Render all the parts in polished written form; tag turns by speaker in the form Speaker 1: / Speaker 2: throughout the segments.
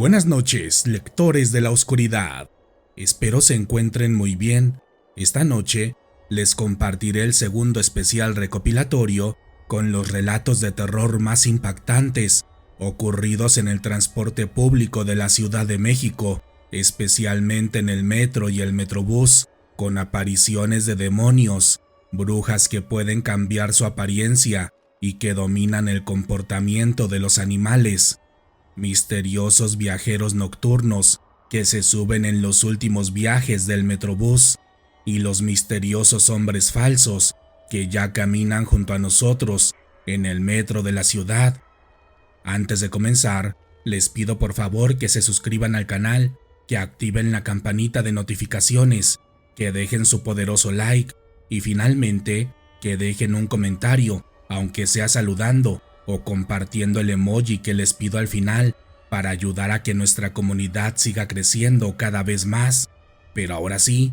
Speaker 1: Buenas noches, lectores de la oscuridad. Espero se encuentren muy bien. Esta noche les compartiré el segundo especial recopilatorio con los relatos de terror más impactantes ocurridos en el transporte público de la Ciudad de México, especialmente en el metro y el metrobús, con apariciones de demonios, brujas que pueden cambiar su apariencia y que dominan el comportamiento de los animales, misteriosos viajeros nocturnos que se suben en los últimos viajes del metrobús y los misteriosos hombres falsos que ya caminan junto a nosotros en el metro de la ciudad. Antes de comenzar, les pido por favor que se suscriban al canal, que activen la campanita de notificaciones, que dejen su poderoso like y finalmente que dejen un comentario, aunque sea saludando o compartiendo el emoji que les pido al final para ayudar a que nuestra comunidad siga creciendo cada vez más. Pero ahora sí,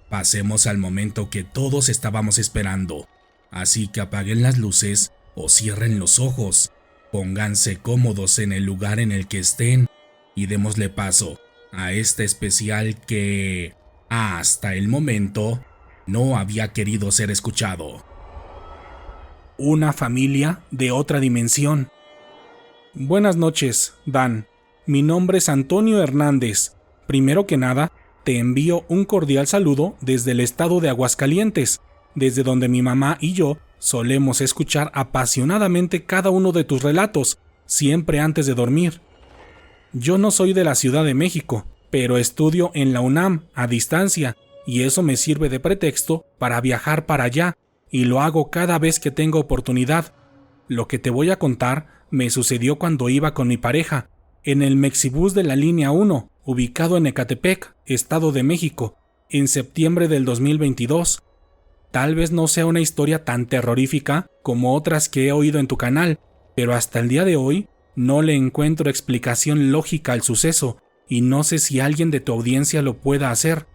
Speaker 1: pasemos al momento que todos estábamos esperando. Así que apaguen las luces o cierren los ojos, pónganse cómodos en el lugar en el que estén y démosle paso a este especial que, hasta el momento, no había querido ser escuchado.
Speaker 2: Una familia de otra dimensión. Buenas noches, Dan. Mi nombre es Antonio Hernández. Primero que nada, te envío un cordial saludo desde el estado de Aguascalientes, desde donde mi mamá y yo solemos escuchar apasionadamente cada uno de tus relatos, siempre antes de dormir. Yo no soy de la Ciudad de México, pero estudio en la UNAM a distancia, y eso me sirve de pretexto para viajar para allá, y lo hago cada vez que tengo oportunidad. Lo que te voy a contar me sucedió cuando iba con mi pareja, en el Mexibús de la línea 1, ubicado en Ecatepec, Estado de México, en septiembre del 2022. Tal vez no sea una historia tan terrorífica como otras que he oído en tu canal, pero hasta el día de hoy no le encuentro explicación lógica al suceso y no sé si alguien de tu audiencia lo pueda hacer.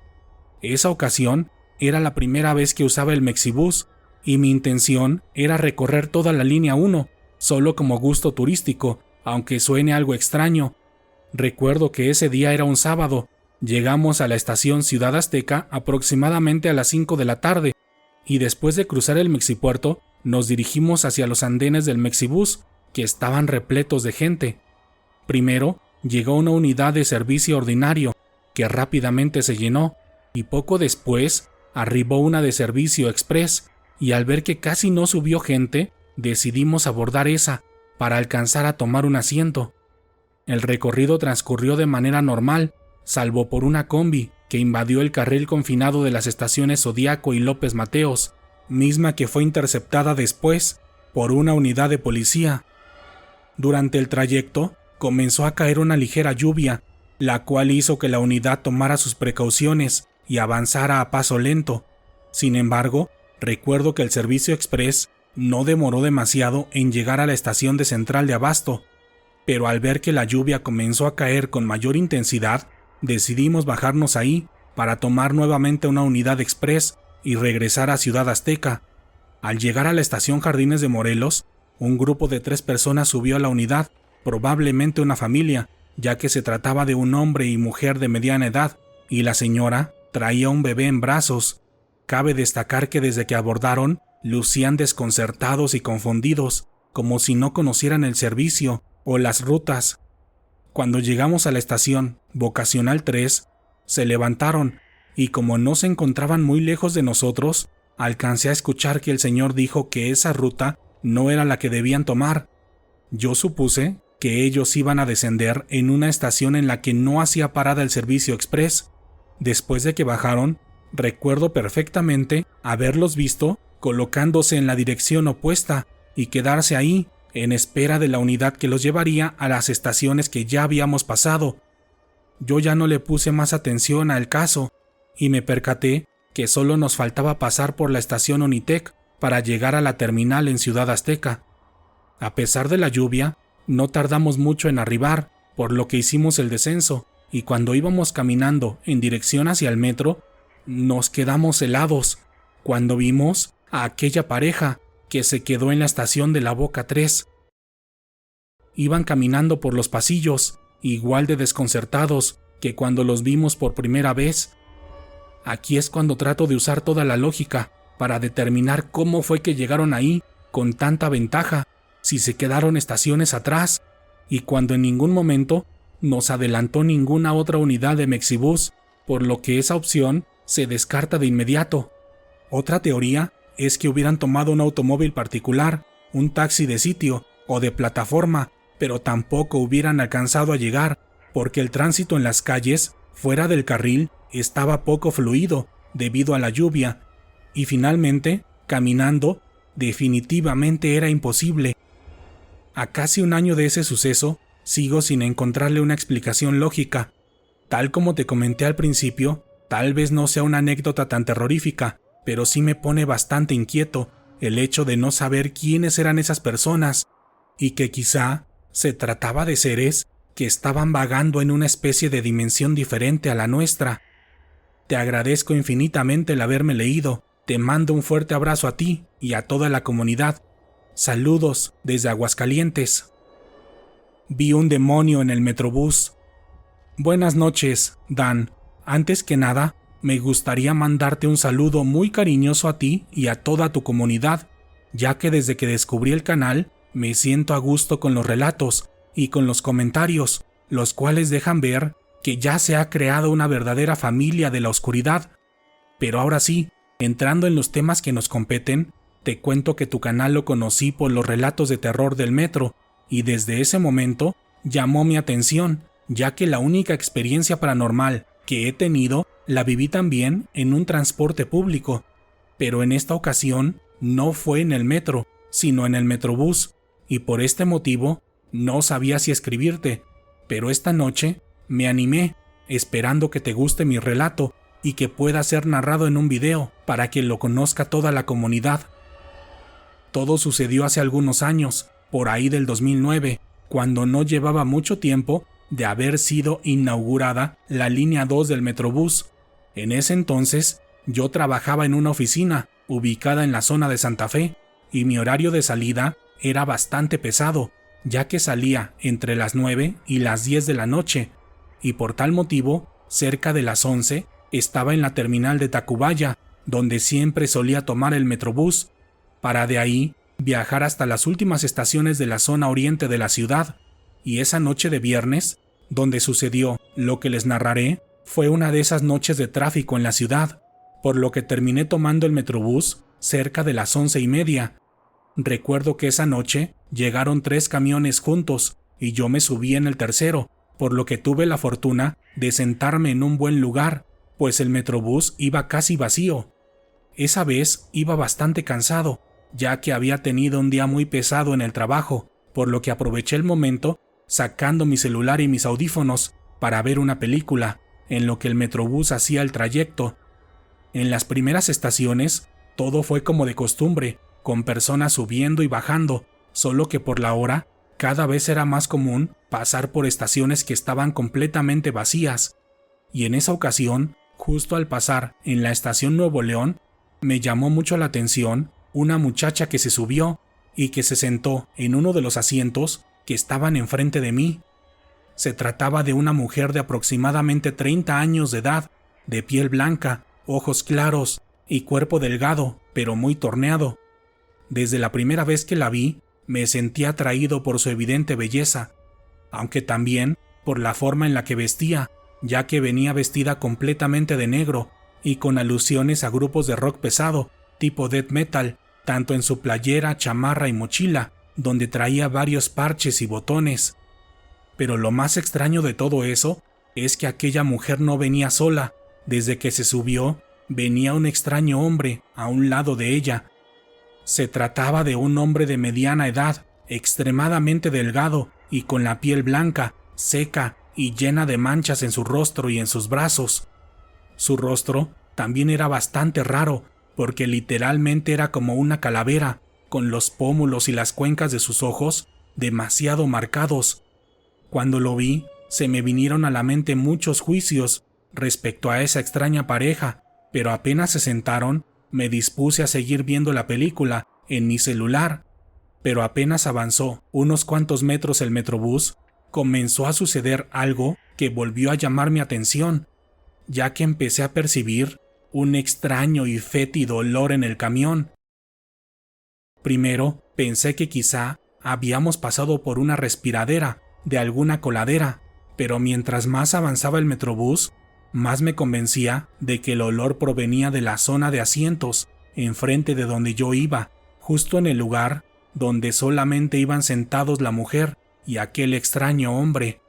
Speaker 2: Esa ocasión era la primera vez que usaba el Mexibús y mi intención era recorrer toda la línea 1, solo como gusto turístico, aunque suene algo extraño. Recuerdo que ese día era un sábado. Llegamos a la estación Ciudad Azteca aproximadamente a las 5 de la tarde y después de cruzar el Mexipuerto nos dirigimos hacia los andenes del Mexibús, que estaban repletos de gente. Primero llegó una unidad de servicio ordinario, que rápidamente se llenó, y poco después arribó una de servicio express, y al ver que casi no subió gente, decidimos abordar esa para alcanzar a tomar un asiento. El recorrido transcurrió de manera normal, salvo por una combi que invadió el carril confinado de las estaciones Zodiaco y López Mateos, misma que fue interceptada después por una unidad de policía. Durante el trayecto comenzó a caer una ligera lluvia, la cual hizo que la unidad tomara sus precauciones y avanzara a paso lento. Sin embargo, recuerdo que el servicio express no demoró demasiado en llegar a la estación de Central de Abasto, pero al ver que la lluvia comenzó a caer con mayor intensidad, decidimos bajarnos ahí para tomar nuevamente una unidad express y regresar a Ciudad Azteca. Al llegar a la estación Jardines de Morelos, un grupo de 3 personas subió a la unidad, probablemente una familia, ya que se trataba de un hombre y mujer de mediana edad, y la señora traía un bebé en brazos. Cabe destacar que desde que abordaron, lucían desconcertados y confundidos, como si no conocieran el servicio o las rutas. Cuando llegamos a la estación Vocacional 3, se levantaron y como no se encontraban muy lejos de nosotros, alcancé a escuchar que el señor dijo que esa ruta no era la que debían tomar. Yo supuse que ellos iban a descender en una estación en la que no hacía parada el servicio express. Después de que bajaron, recuerdo perfectamente haberlos visto colocándose en la dirección opuesta y quedarse ahí, en espera de la unidad que los llevaría a las estaciones que ya habíamos pasado. Yo ya no le puse más atención al caso y me percaté que solo nos faltaba pasar por la estación Unitec para llegar a la terminal en Ciudad Azteca. A pesar de la lluvia, no tardamos mucho en arribar, por lo que hicimos el descenso, y cuando íbamos caminando en dirección hacia el metro, nos quedamos helados cuando vimos a aquella pareja que se quedó en la estación de la Boca 3. Iban caminando por los pasillos igual de desconcertados que cuando los vimos por primera vez. Aquí es cuando trato de usar toda la lógica para determinar cómo fue que llegaron ahí con tanta ventaja, si se quedaron estaciones atrás, y cuando en ningún momento nos adelantó ninguna otra unidad de Mexibus, por lo que esa opción se descarta de inmediato. Otra teoría es que hubieran tomado un automóvil particular, un taxi de sitio o de plataforma, pero tampoco hubieran alcanzado a llegar, porque el tránsito en las calles, fuera del carril, estaba poco fluido debido a la lluvia, y finalmente, caminando, definitivamente era imposible. A casi un año de ese suceso, sigo sin encontrarle una explicación lógica. Tal como te comenté al principio, tal vez no sea una anécdota tan terrorífica, pero sí me pone bastante inquieto el hecho de no saber quiénes eran esas personas, y que quizá se trataba de seres que estaban vagando en una especie de dimensión diferente a la nuestra. Te agradezco infinitamente el haberme leído. Te mando un fuerte abrazo a ti y a toda la comunidad. Saludos desde Aguascalientes. Vi un demonio en el Metrobús. Buenas noches, Dan. Antes que nada, me gustaría mandarte un saludo muy cariñoso a ti y a toda tu comunidad, ya que desde que descubrí el canal me siento a gusto con los relatos y con los comentarios, los cuales dejan ver que ya se ha creado una verdadera familia de la oscuridad. Pero ahora sí, entrando en los temas que nos competen, te cuento que tu canal lo conocí por los relatos de terror del metro, y desde ese momento llamó mi atención, ya que la única experiencia paranormal que he tenido la viví también en un transporte público, pero en esta ocasión no fue en el metro, sino en el Metrobús, y por este motivo no sabía si escribirte, pero esta noche me animé, esperando que te guste mi relato y que pueda ser narrado en un video para que lo conozca toda la comunidad. Todo sucedió hace algunos años, por ahí del 2009, cuando no llevaba mucho tiempo de haber sido inaugurada la línea 2 del Metrobús. En ese entonces, yo trabajaba en una oficina ubicada en la zona de Santa Fe, y mi horario de salida era bastante pesado, ya que salía entre las 9 y las 10 de la noche, y por tal motivo, cerca de las 11, estaba en la terminal de Tacubaya, donde siempre solía tomar el Metrobús, para de ahí viajar hasta las últimas estaciones de la zona oriente de la ciudad. Y esa noche de viernes, donde sucedió lo que les narraré, fue una de esas noches de tráfico en la ciudad, por lo que terminé tomando el Metrobús cerca de las 11:30. Recuerdo que esa noche llegaron 3 camiones juntos y yo me subí en el tercero, por lo que tuve la fortuna de sentarme en un buen lugar, pues el Metrobús iba casi vacío. Esa vez iba bastante cansado, ya que había tenido un día muy pesado en el trabajo, por lo que aproveché el momento sacando mi celular y mis audífonos para ver una película, en lo que el Metrobús hacía el trayecto. En las primeras estaciones, todo fue como de costumbre, con personas subiendo y bajando, solo que por la hora, cada vez era más común pasar por estaciones que estaban completamente vacías. Y en esa ocasión, justo al pasar en la estación Nuevo León, me llamó mucho la atención una muchacha que se subió y que se sentó en uno de los asientos que estaban enfrente de mí. Se trataba de una mujer de aproximadamente 30 años de edad, de piel blanca, ojos claros y cuerpo delgado, pero muy torneado. Desde la primera vez que la vi, me sentí atraído por su evidente belleza, aunque también por la forma en la que vestía, ya que venía vestida completamente de negro y con alusiones a grupos de rock pesado, tipo death metal, tanto en su playera, chamarra y mochila, donde traía varios parches y botones. Pero lo más extraño de todo eso es que aquella mujer no venía sola. Desde que se subió, venía un extraño hombre a un lado de ella. Se trataba de un hombre de mediana edad, extremadamente delgado y con la piel blanca, seca y llena de manchas en su rostro y en sus brazos. Su rostro también era bastante raro, porque literalmente era como una calavera, con los pómulos y las cuencas de sus ojos demasiado marcados. Cuando lo vi, se me vinieron a la mente muchos juicios respecto a esa extraña pareja, pero apenas se sentaron, me dispuse a seguir viendo la película en mi celular. Pero apenas avanzó unos cuantos metros el Metrobús, comenzó a suceder algo que volvió a llamar mi atención, ya que empecé a percibir un extraño y fétido olor en el camión. Primero pensé que quizá habíamos pasado por una respiradera de alguna coladera, pero mientras más avanzaba el metrobús, más me convencía de que el olor provenía de la zona de asientos, enfrente de donde yo iba, justo en el lugar donde solamente iban sentados la mujer y aquel extraño hombre.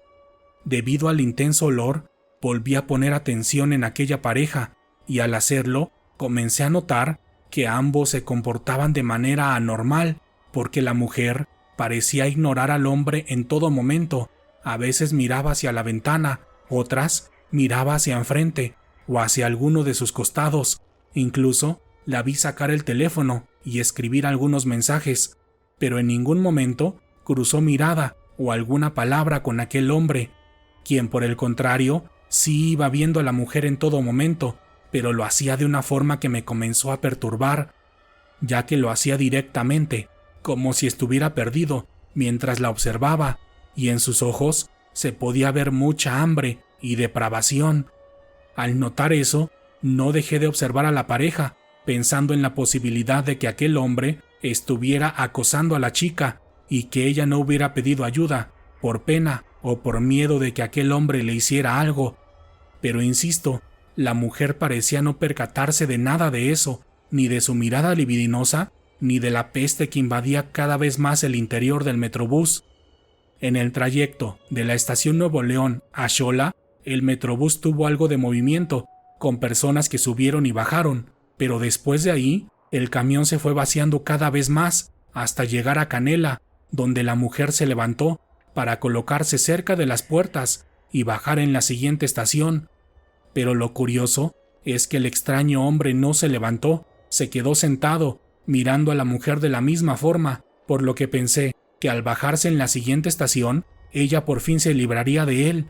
Speaker 2: Debido al intenso olor, volví a poner atención en aquella pareja, y al hacerlo, comencé a notar que ambos se comportaban de manera anormal, porque la mujer parecía ignorar al hombre en todo momento. A veces miraba hacia la ventana, otras miraba hacia enfrente o hacia alguno de sus costados. Incluso la vi sacar el teléfono y escribir algunos mensajes, pero en ningún momento cruzó mirada o alguna palabra con aquel hombre, quien por el contrario sí iba viendo a la mujer en todo momento, pero lo hacía de una forma que me comenzó a perturbar, ya que lo hacía directamente, como si estuviera perdido, mientras la observaba, y en sus ojos se podía ver mucha hambre y depravación. Al notar eso, no dejé de observar a la pareja, pensando en la posibilidad de que aquel hombre estuviera acosando a la chica y que ella no hubiera pedido ayuda, por pena o por miedo de que aquel hombre le hiciera algo. Pero insisto, la mujer parecía no percatarse de nada de eso, ni de su mirada libidinosa, ni de la peste que invadía cada vez más el interior del metrobús. En el trayecto de la estación Nuevo León a Xola, el metrobús tuvo algo de movimiento, con personas que subieron y bajaron, pero después de ahí, el camión se fue vaciando cada vez más, hasta llegar a Canela, donde la mujer se levantó para colocarse cerca de las puertas y bajar en la siguiente estación. Pero lo curioso es que el extraño hombre no se levantó, se quedó sentado, mirando a la mujer de la misma forma, por lo que pensé que al bajarse en la siguiente estación, ella por fin se libraría de él.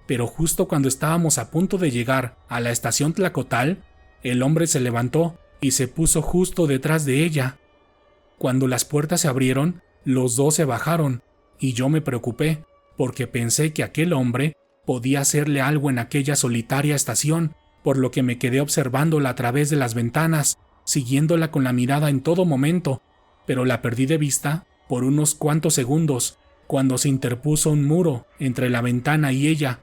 Speaker 2: Pero justo cuando estábamos a punto de llegar a la estación Tlacotal, el hombre se levantó y se puso justo detrás de ella. Cuando las puertas se abrieron, los dos se bajaron, y yo me preocupé, porque pensé que aquel hombre podía hacerle algo en aquella solitaria estación, por lo que me quedé observándola a través de las ventanas, siguiéndola con la mirada en todo momento, pero la perdí de vista por unos cuantos segundos, cuando se interpuso un muro entre la ventana y ella.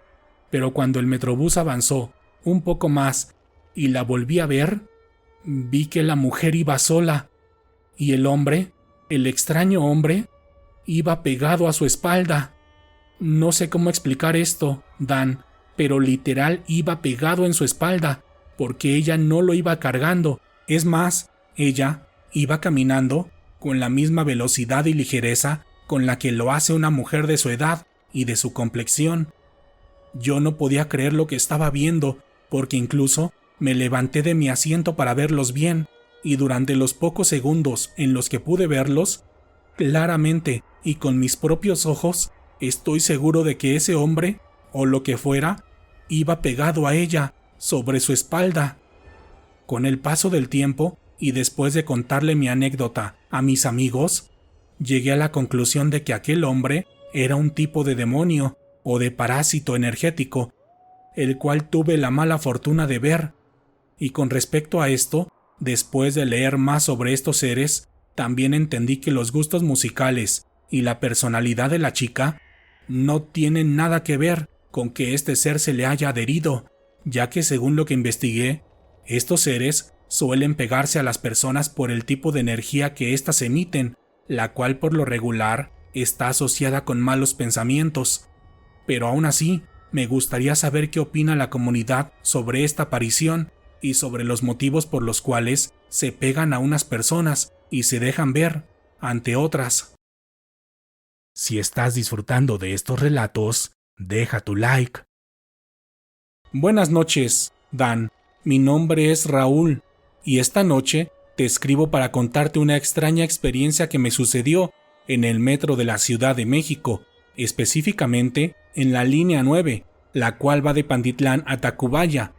Speaker 2: Pero cuando el metrobús avanzó un poco más y la volví a ver, vi que la mujer iba sola, y el hombre, el extraño hombre, iba pegado a su espalda. No sé cómo explicar esto, Dan, pero literal iba pegado en su espalda, porque ella no lo iba cargando. Es más, ella iba caminando con la misma velocidad y ligereza con la que lo hace una mujer de su edad y de su complexión. Yo no podía creer lo que estaba viendo, porque incluso me levanté de mi asiento para verlos bien, y durante los pocos segundos en los que pude verlos, claramente y con mis propios ojos, estoy seguro de que ese hombre, o lo que fuera, iba pegado a ella, sobre su espalda. Con el paso del tiempo, y después de contarle mi anécdota a mis amigos, llegué a la conclusión de que aquel hombre era un tipo de demonio o de parásito energético, el cual tuve la mala fortuna de ver. Y con respecto a esto, después de leer más sobre estos seres, también entendí que los gustos musicales y la personalidad de la chica no tienen nada que ver con que este ser se le haya adherido, ya que según lo que investigué, estos seres suelen pegarse a las personas por el tipo de energía que éstas emiten, la cual por lo regular está asociada con malos pensamientos. Pero aún así, me gustaría saber qué opina la comunidad sobre esta aparición y sobre los motivos por los cuales se pegan a unas personas y se dejan ver ante otras. Si estás disfrutando de estos relatos, deja tu like. Buenas noches, Dan. Mi nombre es Raúl, y esta noche te escribo para contarte una extraña experiencia que me sucedió en el metro de la Ciudad de México, específicamente en la línea 9, la cual va de Pantitlán a Tacubaya.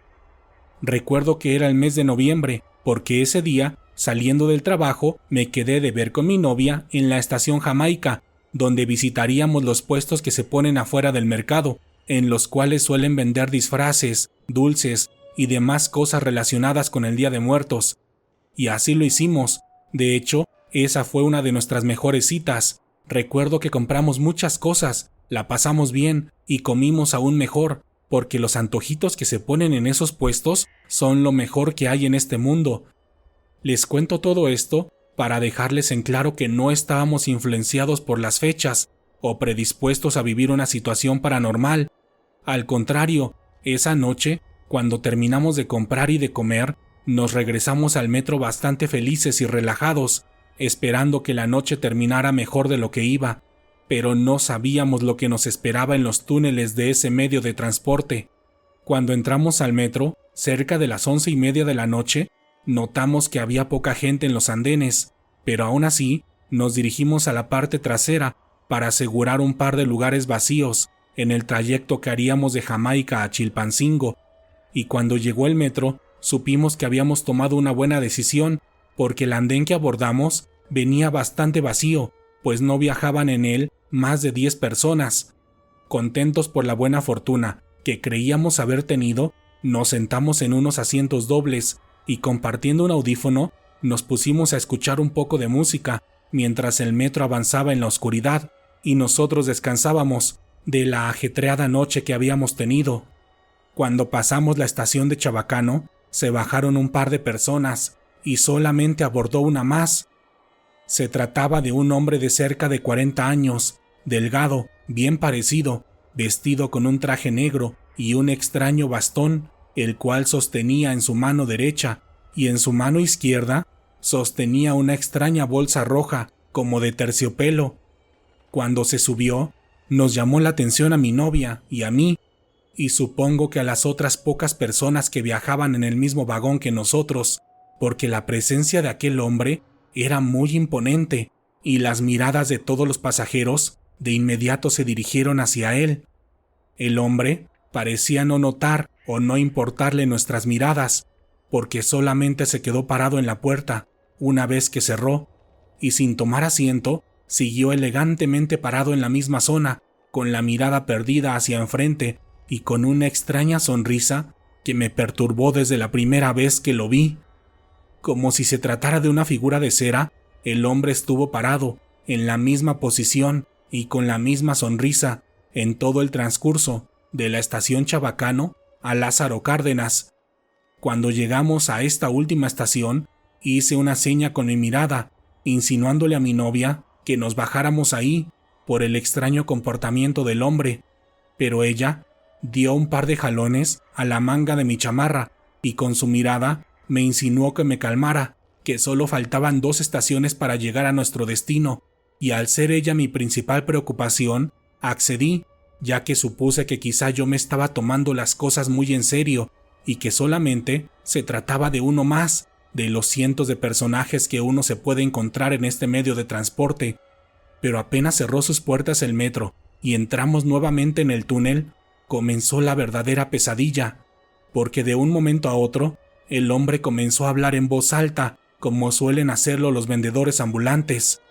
Speaker 2: Recuerdo que era el mes de noviembre, porque ese día, saliendo del trabajo, me quedé de ver con mi novia en la estación Jamaica, donde visitaríamos los puestos que se ponen afuera del mercado, en los cuales suelen vender disfraces, dulces y demás cosas relacionadas con el Día de Muertos. Y así lo hicimos. De hecho, esa fue una de nuestras mejores citas. Recuerdo que compramos muchas cosas, la pasamos bien y comimos aún mejor, porque los antojitos que se ponen en esos puestos son lo mejor que hay en este mundo. Les cuento todo esto para dejarles en claro que no estábamos influenciados por las fechas o predispuestos a vivir una situación paranormal. Al contrario, esa noche, cuando terminamos de comprar y de comer, nos regresamos al metro bastante felices y relajados, esperando que la noche terminara mejor de lo que iba, pero no sabíamos lo que nos esperaba en los túneles de ese medio de transporte. Cuando entramos al metro, cerca de las 11:30 de la noche, notamos que había poca gente en los andenes, pero aún así nos dirigimos a la parte trasera para asegurar un par de lugares vacíos en el trayecto que haríamos de Jamaica a Chilpancingo. Y cuando llegó el metro, supimos que habíamos tomado una buena decisión, porque el andén que abordamos venía bastante vacío, pues no viajaban en él más de 10 personas. Contentos por la buena fortuna que creíamos haber tenido, nos sentamos en unos asientos dobles y, compartiendo un audífono, nos pusimos a escuchar un poco de música mientras el metro avanzaba en la oscuridad y nosotros descansábamos de la ajetreada noche que habíamos tenido. Cuando pasamos la estación de Chabacano, se bajaron un par de personas y solamente abordó una más. Se trataba de un hombre de cerca de 40 años, delgado, bien parecido, vestido con un traje negro y un extraño bastón, el cual sostenía en su mano derecha, y en su mano izquierda sostenía una extraña bolsa roja como de terciopelo. Cuando se subió, nos llamó la atención a mi novia y a mí, y supongo que a las otras pocas personas que viajaban en el mismo vagón que nosotros, porque la presencia de aquel hombre era muy imponente, y las miradas de todos los pasajeros de inmediato se dirigieron hacia él. El hombre parecía no notar o no importarle nuestras miradas, porque solamente se quedó parado en la puerta una vez que cerró, y sin tomar asiento, siguió elegantemente parado en la misma zona, con la mirada perdida hacia enfrente y con una extraña sonrisa que me perturbó desde la primera vez que lo vi. Como si se tratara de una figura de cera, el hombre estuvo parado, en la misma posición y con la misma sonrisa, en todo el transcurso de la estación Chabacano a Lázaro Cárdenas. Cuando llegamos a esta última estación, hice una seña con mi mirada, insinuándole a mi novia que nos bajáramos ahí por el extraño comportamiento del hombre, pero ella dio un par de jalones a la manga de mi chamarra y con su mirada me insinuó que me calmara, que solo faltaban 2 estaciones para llegar a nuestro destino, y al ser ella mi principal preocupación, accedí, ya que supuse que quizá yo me estaba tomando las cosas muy en serio y que solamente se trataba de uno más de los cientos de personajes que uno se puede encontrar en este medio de transporte. Pero apenas cerró sus puertas el metro y entramos nuevamente en el túnel, comenzó la verdadera pesadilla, porque de un momento a otro, el hombre comenzó a hablar en voz alta, como suelen hacerlo los vendedores ambulantes.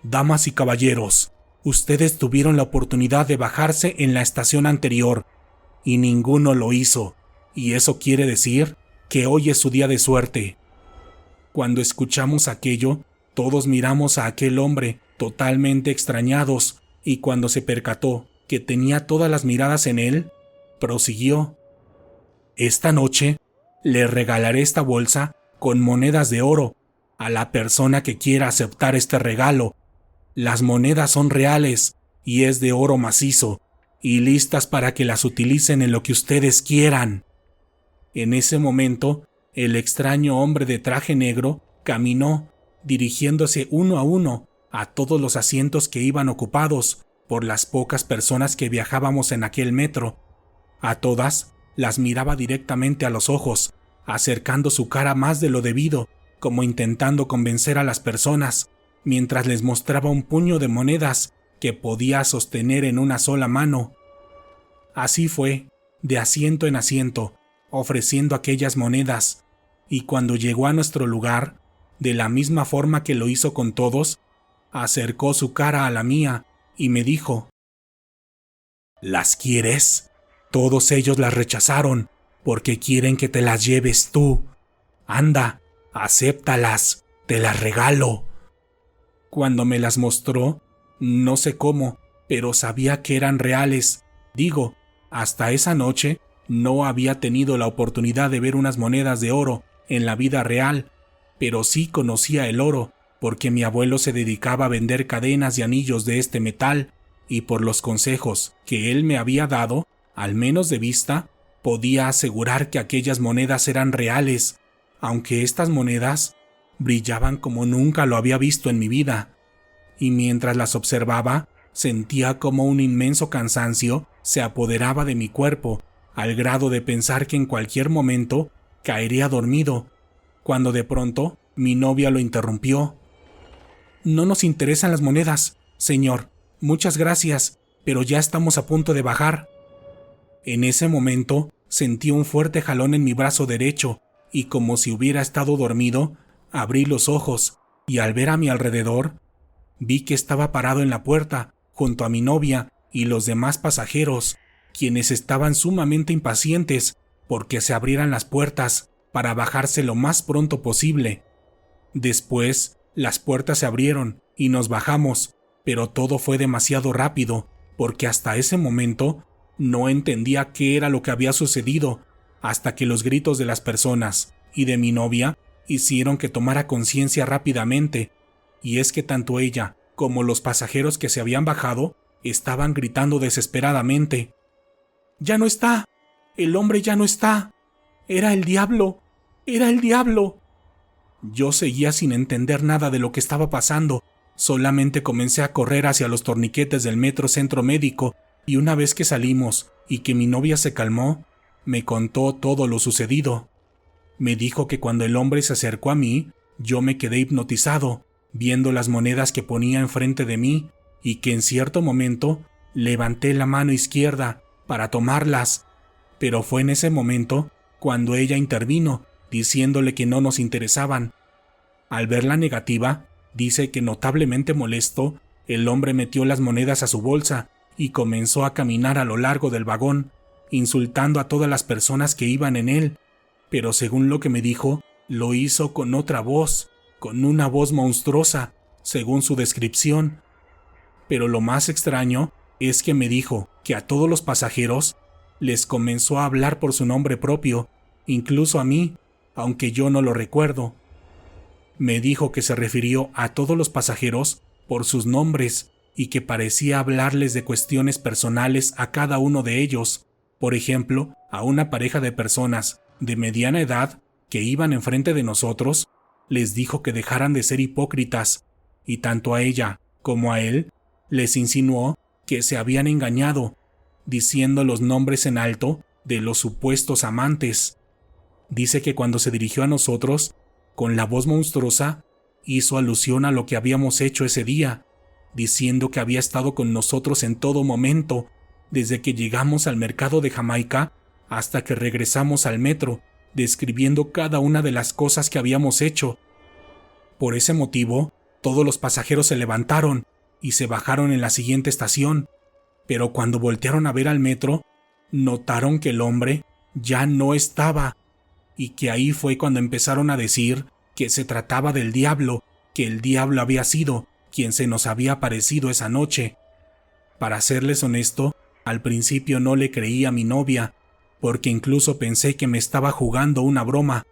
Speaker 2: «Damas y caballeros, ustedes tuvieron la oportunidad de bajarse en la estación anterior, y ninguno lo hizo, y eso quiere decir que hoy es su día de suerte». Cuando escuchamos aquello, todos miramos a aquel hombre totalmente extrañados, y cuando se percató que tenía todas las miradas en él, prosiguió: «Esta noche le regalaré esta bolsa con monedas de oro a la persona que quiera aceptar este regalo. Las monedas son reales y es de oro macizo, y listas para que las utilicen en lo que ustedes quieran». En ese momento, el extraño hombre de traje negro caminó, dirigiéndose uno a uno a todos los asientos que iban ocupados por las pocas personas que viajábamos en aquel metro. A todas las miraba directamente a los ojos, acercando su cara más de lo debido, como intentando convencer a las personas, mientras les mostraba un puño de monedas que podía sostener en una sola mano. Así fue, de asiento en asiento, ofreciendo aquellas monedas, y cuando llegó a nuestro lugar, de la misma forma que lo hizo con todos, acercó su cara a la mía y me dijo: ¿Las quieres? Todos ellos las rechazaron porque quieren que te las lleves tú. Anda, acéptalas, te las regalo. Cuando me las mostró, no sé cómo, pero sabía que eran reales. Digo, hasta esa noche no había tenido la oportunidad de ver unas monedas de oro en la vida real, pero sí conocía el oro, porque mi abuelo se dedicaba a vender cadenas y anillos de este metal, y por los consejos que él me había dado, al menos de vista, podía asegurar que aquellas monedas eran reales, aunque estas monedas brillaban como nunca lo había visto en mi vida. Y mientras las observaba, sentía como un inmenso cansancio se apoderaba de mi cuerpo, al grado de pensar que en cualquier momento caería dormido, cuando de pronto mi novia lo interrumpió. No nos interesan las monedas, señor. Muchas gracias, pero ya estamos a punto de bajar. En ese momento sentí un fuerte jalón en mi brazo derecho y, como si hubiera estado dormido, abrí los ojos y al ver a mi alrededor, vi que estaba parado en la puerta junto a mi novia y los demás pasajeros, quienes estaban sumamente impacientes porque se abrieran las puertas para bajarse lo más pronto posible. Después, las puertas se abrieron y nos bajamos, pero todo fue demasiado rápido, porque hasta ese momento no entendía qué era lo que había sucedido, hasta que los gritos de las personas y de mi novia hicieron que tomara conciencia rápidamente, y es que tanto ella como los pasajeros que se habían bajado estaban gritando desesperadamente: ¡Ya no está! ¡El hombre ya no está! ¡Era el diablo! ¡Era el diablo! Yo seguía sin entender nada de lo que estaba pasando, solamente comencé a correr hacia los torniquetes del metro centro médico, y una vez que salimos y que mi novia se calmó, me contó todo lo sucedido. Me dijo que cuando el hombre se acercó a mí, yo me quedé hipnotizado, viendo las monedas que ponía enfrente de mí, y que en cierto momento levanté la mano izquierda para tomarlas, pero fue en ese momento cuando ella intervino, diciéndole que no nos interesaban. Al ver la negativa, dice que notablemente molesto, el hombre metió las monedas a su bolsa y comenzó a caminar a lo largo del vagón, insultando a todas las personas que iban en él, pero según lo que me dijo, lo hizo con otra voz, con una voz monstruosa, según su descripción. Pero lo más extraño es que me dijo que a todos los pasajeros les comenzó a hablar por su nombre propio, incluso a mí, aunque yo no lo recuerdo. Me dijo que se refirió a todos los pasajeros por sus nombres y que parecía hablarles de cuestiones personales a cada uno de ellos. Por ejemplo, a una pareja de personas de mediana edad que iban enfrente de nosotros, les dijo que dejaran de ser hipócritas, y tanto a ella como a él les insinuó que se habían engañado, diciendo los nombres en alto de los supuestos amantes. Dice que cuando se dirigió a nosotros, con la voz monstruosa, hizo alusión a lo que habíamos hecho ese día, diciendo que había estado con nosotros en todo momento, desde que llegamos al mercado de Jamaica hasta que regresamos al metro, describiendo cada una de las cosas que habíamos hecho. Por ese motivo, todos los pasajeros se levantaron y se bajaron en la siguiente estación, pero cuando voltearon a ver al metro, notaron que el hombre ya no estaba, y que ahí fue cuando empezaron a decir que se trataba del diablo, que el diablo había sido quien se nos había aparecido esa noche. Para serles honesto, al principio no le creí a mi novia, porque incluso pensé que me estaba jugando una broma,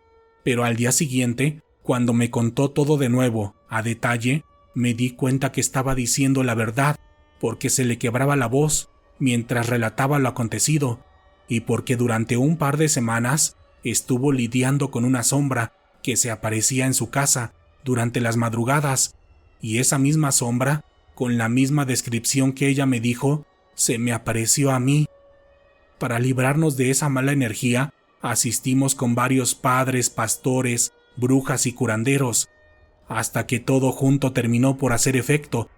Speaker 2: pero al día siguiente, cuando me contó todo de nuevo, a detalle, me di cuenta que estaba diciendo la verdad, porque se le quebraba la voz mientras relataba lo acontecido, y porque durante un par de semanas estuvo lidiando con una sombra que se aparecía en su casa durante las madrugadas, y esa misma sombra, con la misma descripción que ella me dijo, se me apareció a mí. Para librarnos de esa mala energía, asistimos con varios padres, pastores, brujas y curanderos, hasta que todo junto terminó por hacer efecto.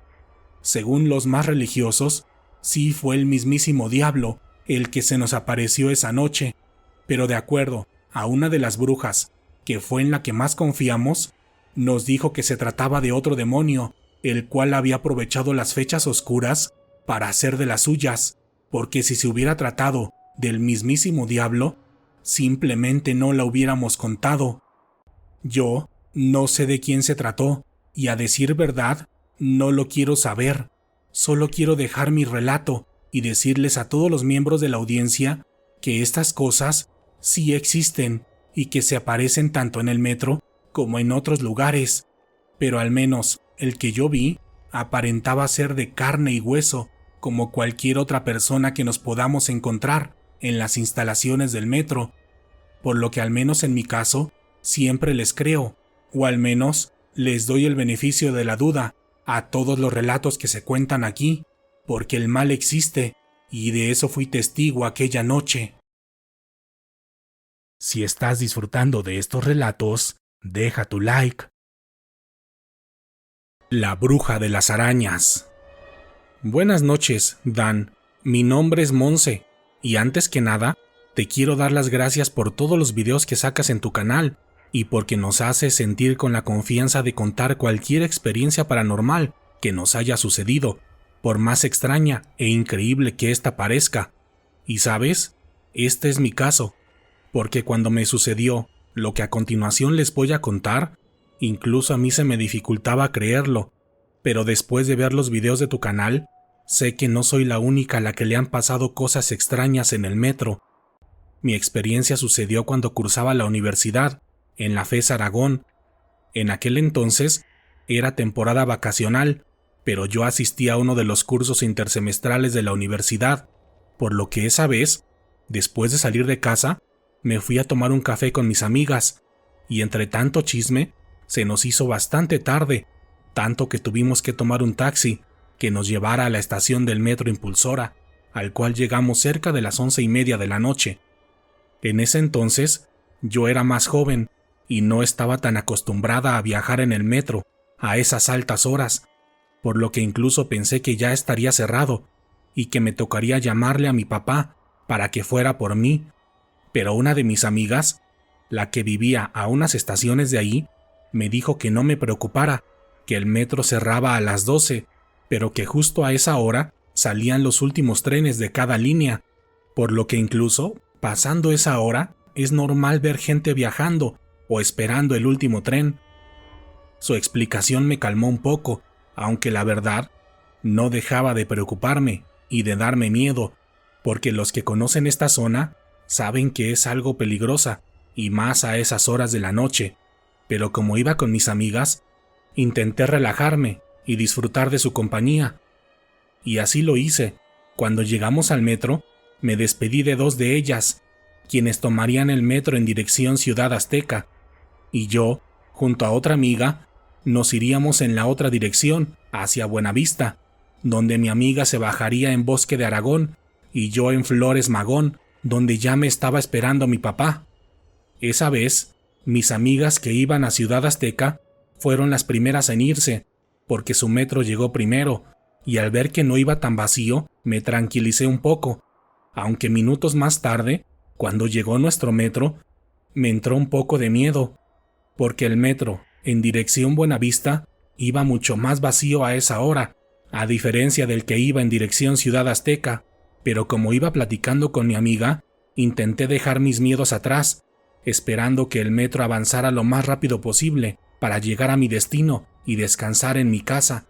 Speaker 2: Según los más religiosos, sí fue el mismísimo diablo el que se nos apareció esa noche, pero de acuerdo a una de las brujas, que fue en la que más confiamos, nos dijo que se trataba de otro demonio, el cual había aprovechado las fechas oscuras para hacer de las suyas, porque si se hubiera tratado del mismísimo diablo, simplemente no la hubiéramos contado. Yo no sé de quién se trató, y a decir verdad, no lo quiero saber. Solo quiero dejar mi relato y decirles a todos los miembros de la audiencia que estas cosas sí existen y que se aparecen tanto en el metro como en otros lugares, pero al menos el que yo vi aparentaba ser de carne y hueso, como cualquier otra persona que nos podamos encontrar en las instalaciones del metro, por lo que al menos en mi caso siempre les creo, o al menos les doy el beneficio de la duda a todos los relatos que se cuentan aquí, porque el mal existe, y de eso fui testigo aquella noche. Si estás disfrutando de estos relatos, deja tu like. La bruja de las arañas. Buenas noches, Dan. Mi nombre es Monse, y antes que nada, te quiero dar las gracias por todos los videos que sacas en tu canal, y porque nos haces sentir con la confianza de contar cualquier experiencia paranormal que nos haya sucedido, por más extraña e increíble que ésta parezca. Y sabes, este es mi caso, porque cuando me sucedió lo que a continuación les voy a contar, incluso a mí se me dificultaba creerlo, pero después de ver los videos de tu canal, sé que no soy la única a la que le han pasado cosas extrañas en el metro. Mi experiencia sucedió cuando cursaba la universidad, en la FES Aragón. En aquel entonces era temporada vacacional, pero yo asistía a uno de los cursos intersemestrales de la universidad, por lo que esa vez, después de salir de casa, me fui a tomar un café con mis amigas, y entre tanto chisme, se nos hizo bastante tarde, tanto que tuvimos que tomar un taxi que nos llevara a la estación del metro Impulsora, al cual llegamos cerca de las 11:30 de la noche. En ese entonces, yo era más joven y no estaba tan acostumbrada a viajar en el metro a esas altas horas, por lo que incluso pensé que ya estaría cerrado y que me tocaría llamarle a mi papá para que fuera por mí, pero una de mis amigas, la que vivía a unas estaciones de ahí, me dijo que no me preocupara, que el metro cerraba a las 12, pero que justo a esa hora salían los últimos trenes de cada línea, por lo que incluso, pasando esa hora, es normal ver gente viajando o esperando el último tren. Su explicación me calmó un poco, aunque la verdad, no dejaba de preocuparme y de darme miedo, porque los que conocen esta zona saben que es algo peligrosa, y más a esas horas de la noche, pero como iba con mis amigas, intenté relajarme y disfrutar de su compañía. Y así lo hice. Cuando llegamos al metro, me despedí de dos de ellas, quienes tomarían el metro en dirección Ciudad Azteca, y yo, junto a otra amiga, nos iríamos en la otra dirección, hacia Buenavista, donde mi amiga se bajaría en Bosque de Aragón y yo en Flores Magón, donde ya me estaba esperando mi papá. Esa vez, mis amigas que iban a Ciudad Azteca fueron las primeras en irse, porque su metro llegó primero, y al ver que no iba tan vacío, me tranquilicé un poco, aunque minutos más tarde, cuando llegó nuestro metro, me entró un poco de miedo, porque el metro, en dirección Buenavista, iba mucho más vacío a esa hora, a diferencia del que iba en dirección Ciudad Azteca, pero como iba platicando con mi amiga, intenté dejar mis miedos atrás, esperando que el metro avanzara lo más rápido posible para llegar a mi destino y descansar en mi casa.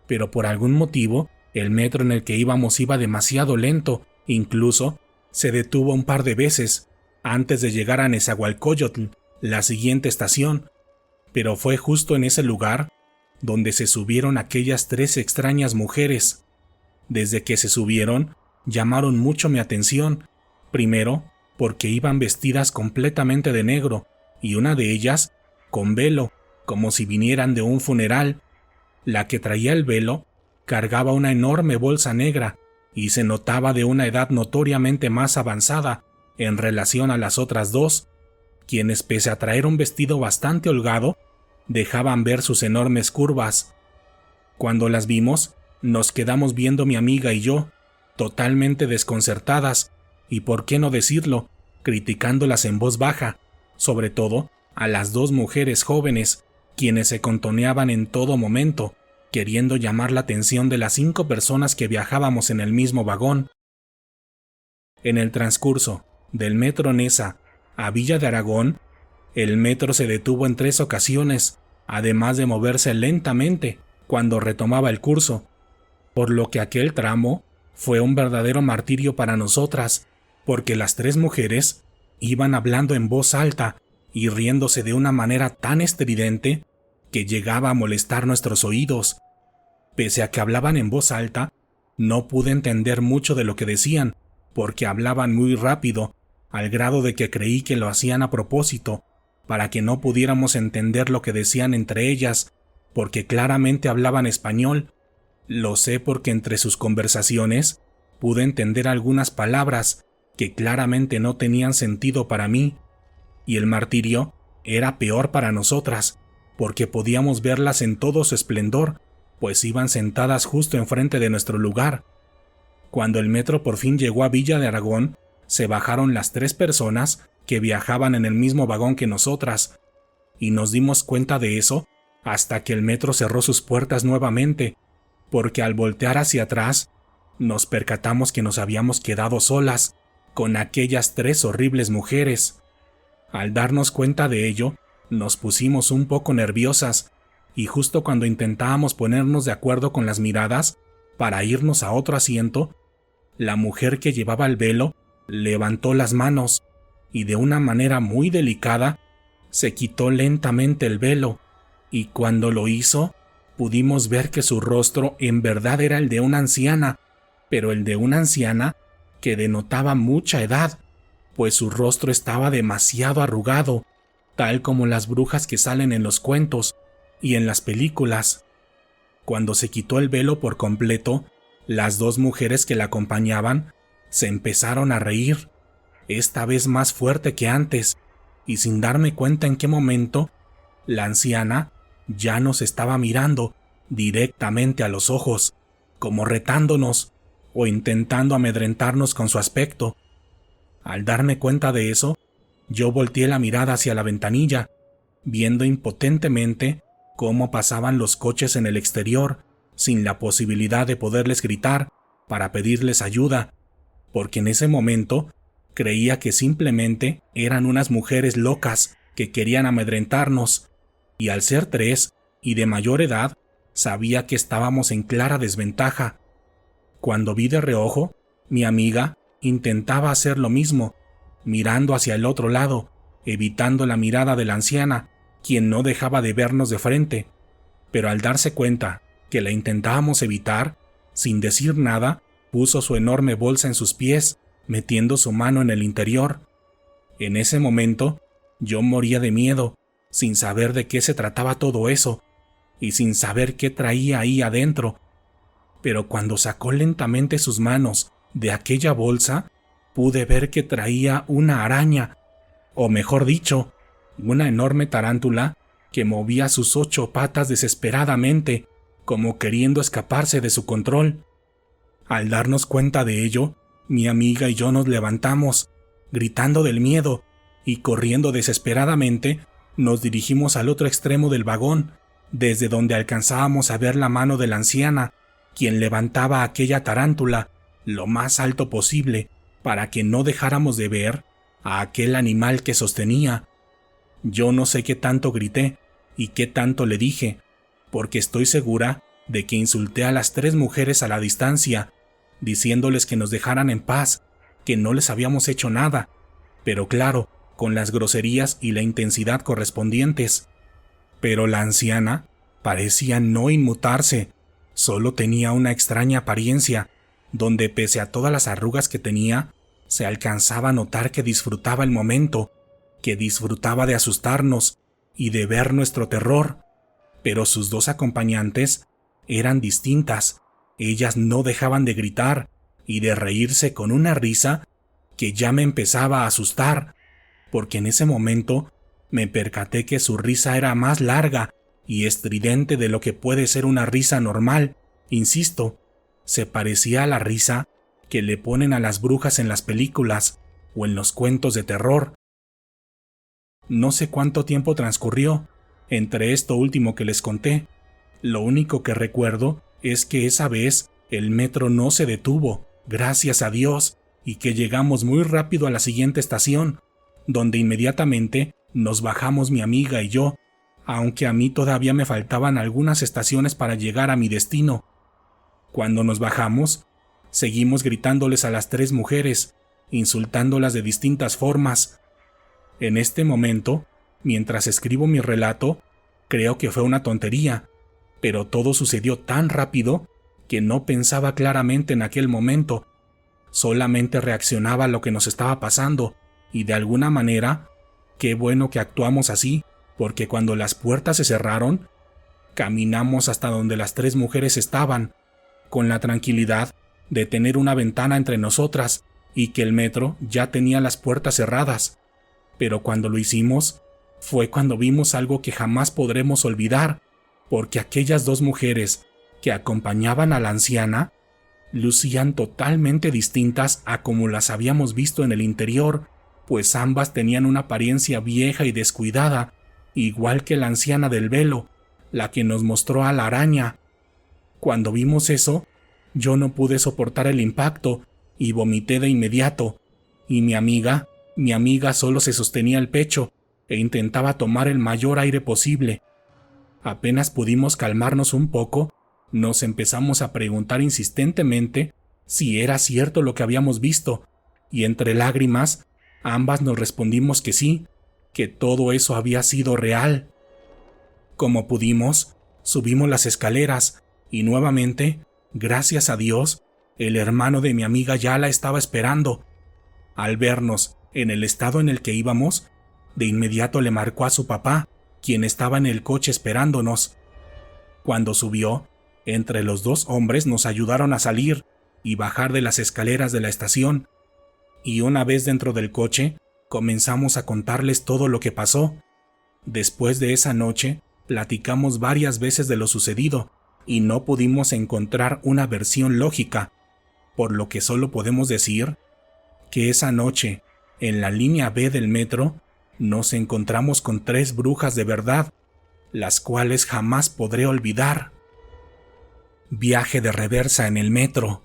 Speaker 2: Pero por algún motivo, el metro en el que íbamos iba demasiado lento, incluso se detuvo un par de veces antes de llegar a Nezahualcóyotl, la siguiente estación, pero fue justo en ese lugar donde se subieron aquellas 3 extrañas mujeres. Desde que se subieron, llamaron mucho mi atención, primero porque iban vestidas completamente de negro, y una de ellas con velo, como si vinieran de un funeral. La que traía el velo cargaba una enorme bolsa negra, y se notaba de una edad notoriamente más avanzada en relación a las otras dos, quienes pese a traer un vestido bastante holgado, dejaban ver sus enormes curvas. Cuando las vimos, nos quedamos viendo mi amiga y yo, totalmente desconcertadas, y por qué no decirlo, criticándolas en voz baja, sobre todo a las 2 mujeres jóvenes, quienes se contoneaban en todo momento, queriendo llamar la atención de las 5 personas que viajábamos en el mismo vagón. En el transcurso del metro Neza a Villa de Aragón, el metro se detuvo en 3 ocasiones, además de moverse lentamente cuando retomaba el curso, por lo que aquel tramo fue un verdadero martirio para nosotras, porque las 3 mujeres iban hablando en voz alta y riéndose de una manera tan estridente que llegaba a molestar nuestros oídos. Pese a que hablaban en voz alta, no pude entender mucho de lo que decían, porque hablaban muy rápido, al grado de que creí que lo hacían a propósito, para que no pudiéramos entender lo que decían entre ellas, porque claramente hablaban español. Lo sé porque entre sus conversaciones pude entender algunas palabras que claramente no tenían sentido para mí, y el martirio era peor para nosotras, porque podíamos verlas en todo su esplendor, pues iban sentadas justo enfrente de nuestro lugar. Cuando el metro por fin llegó a Villa de Aragón, se bajaron las 3 personas que viajaban en el mismo vagón que nosotras, y nos dimos cuenta de eso hasta que el metro cerró sus puertas nuevamente, porque al voltear hacia atrás, nos percatamos que nos habíamos quedado solas con aquellas 3 horribles mujeres. Al darnos cuenta de ello, nos pusimos un poco nerviosas, y justo cuando intentábamos ponernos de acuerdo con las miradas para irnos a otro asiento, la mujer que llevaba el velo levantó las manos y de una manera muy delicada se quitó lentamente el velo, y cuando lo hizo, pudimos ver que su rostro en verdad era el de una anciana, pero el de una anciana que denotaba mucha edad, pues su rostro estaba demasiado arrugado, tal como las brujas que salen en los cuentos y en las películas. Cuando se quitó el velo por completo, las 2 mujeres que la acompañaban se empezaron a reír, esta vez más fuerte que antes, y sin darme cuenta en qué momento, la anciana ya nos estaba mirando directamente a los ojos, como retándonos o intentando amedrentarnos con su aspecto. Al darme cuenta de eso, yo volteé la mirada hacia la ventanilla, viendo impotentemente cómo pasaban los coches en el exterior, sin la posibilidad de poderles gritar para pedirles ayuda, porque en ese momento creía que simplemente eran unas mujeres locas que querían amedrentarnos, y al ser 3 y de mayor edad, sabía que estábamos en clara desventaja. Cuando vi de reojo, mi amiga intentaba hacer lo mismo, mirando hacia el otro lado, evitando la mirada de la anciana, quien no dejaba de vernos de frente, pero al darse cuenta que la intentábamos evitar, sin decir nada, puso su enorme bolsa en sus pies, metiendo su mano en el interior. En ese momento, yo moría de miedo, sin saber de qué se trataba todo eso, y sin saber qué traía ahí adentro. Pero cuando sacó lentamente sus manos de aquella bolsa, pude ver que traía una araña, o mejor dicho, una enorme tarántula que movía sus 8 patas desesperadamente, como queriendo escaparse de su control. Al darnos cuenta de ello, mi amiga y yo nos levantamos, gritando del miedo, y corriendo desesperadamente, nos dirigimos al otro extremo del vagón, desde donde alcanzábamos a ver la mano de la anciana, quien levantaba aquella tarántula lo más alto posible para que no dejáramos de ver a aquel animal que sostenía. Yo no sé qué tanto grité y qué tanto le dije, porque estoy segura de que insulté a las 3 mujeres a la distancia, diciéndoles que nos dejaran en paz, que no les habíamos hecho nada, pero claro, con las groserías y la intensidad correspondientes. Pero la anciana parecía no inmutarse, solo tenía una extraña apariencia, donde pese a todas las arrugas que tenía, se alcanzaba a notar que disfrutaba el momento, que disfrutaba de asustarnos y de ver nuestro terror. Pero sus 2 acompañantes eran distintas. Ellas no dejaban de gritar y de reírse con una risa que ya me empezaba a asustar, porque en ese momento me percaté que su risa era más larga y estridente de lo que puede ser una risa normal. Insisto, se parecía a la risa que le ponen a las brujas en las películas o en los cuentos de terror. No sé cuánto tiempo transcurrió entre esto último que les conté, Lo único que recuerdo es que esa vez el metro no se detuvo, gracias a Dios, y que llegamos muy rápido a la siguiente estación, donde inmediatamente nos bajamos mi amiga y yo, aunque a mí todavía me faltaban algunas estaciones para llegar a mi destino. Cuando nos bajamos, seguimos gritándoles a las 3 mujeres, insultándolas de distintas formas. En este momento, mientras escribo mi relato, creo que fue una tontería, pero todo sucedió tan rápido que no pensaba claramente en aquel momento. Solamente reaccionaba a lo que nos estaba pasando, y de alguna manera, qué bueno que actuamos así, porque cuando las puertas se cerraron, caminamos hasta donde las 3 mujeres estaban, con la tranquilidad de tener una ventana entre nosotras y que el metro ya tenía las puertas cerradas. Pero cuando lo hicimos, fue cuando vimos algo que jamás podremos olvidar, porque aquellas 2 mujeres que acompañaban a la anciana lucían totalmente distintas a como las habíamos visto en el interior, pues ambas tenían una apariencia vieja y descuidada, igual que la anciana del velo, la que nos mostró a la araña. Cuando vimos eso, yo no pude soportar el impacto y vomité de inmediato, y mi amiga solo se sostenía el pecho e intentaba tomar el mayor aire posible. Apenas pudimos calmarnos un poco, nos empezamos a preguntar insistentemente si era cierto lo que habíamos visto, y entre lágrimas, ambas nos respondimos que sí, que todo eso había sido real. Como pudimos, subimos las escaleras, y nuevamente, gracias a Dios, el hermano de mi amiga ya la estaba esperando. Al vernos en el estado en el que íbamos, de inmediato le marcó a su papá, quien estaba en el coche esperándonos. Cuando subió, entre los 2 hombres nos ayudaron a salir y bajar de las escaleras de la estación, y una vez dentro del coche, comenzamos a contarles todo lo que pasó. Después de esa noche, platicamos varias veces de lo sucedido, y no pudimos encontrar una versión lógica, por lo que solo podemos decir que esa noche, en la línea B del metro, nos encontramos con 3 brujas de verdad, las cuales jamás podré olvidar. Viaje de reversa en el metro.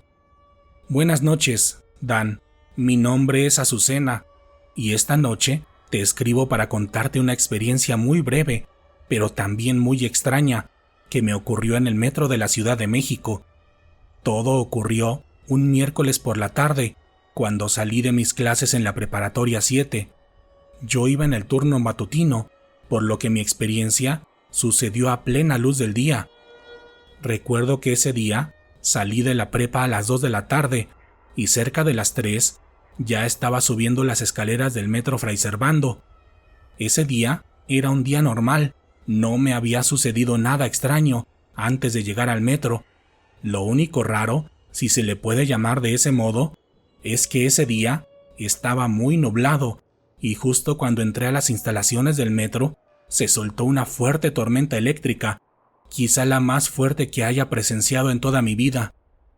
Speaker 2: Buenas noches, Dan. Mi nombre es Azucena, y esta noche te escribo para contarte una experiencia muy breve, pero también muy extraña, que me ocurrió en el metro de la Ciudad de México. Todo ocurrió un miércoles por la tarde, cuando salí de mis clases en la preparatoria 7. Yo iba en el turno matutino, por lo que mi experiencia sucedió a plena luz del día. Recuerdo que ese día salí de la prepa a las 2 de la tarde y cerca de las 3 ya estaba subiendo las escaleras del metro Fray Servando. Ese día era un día normal, no me había sucedido nada extraño antes de llegar al metro. Lo único raro, si se le puede llamar de ese modo, es que ese día estaba muy nublado y justo cuando entré a las instalaciones del metro se soltó una fuerte tormenta eléctrica, quizá la más fuerte que haya presenciado en toda mi vida.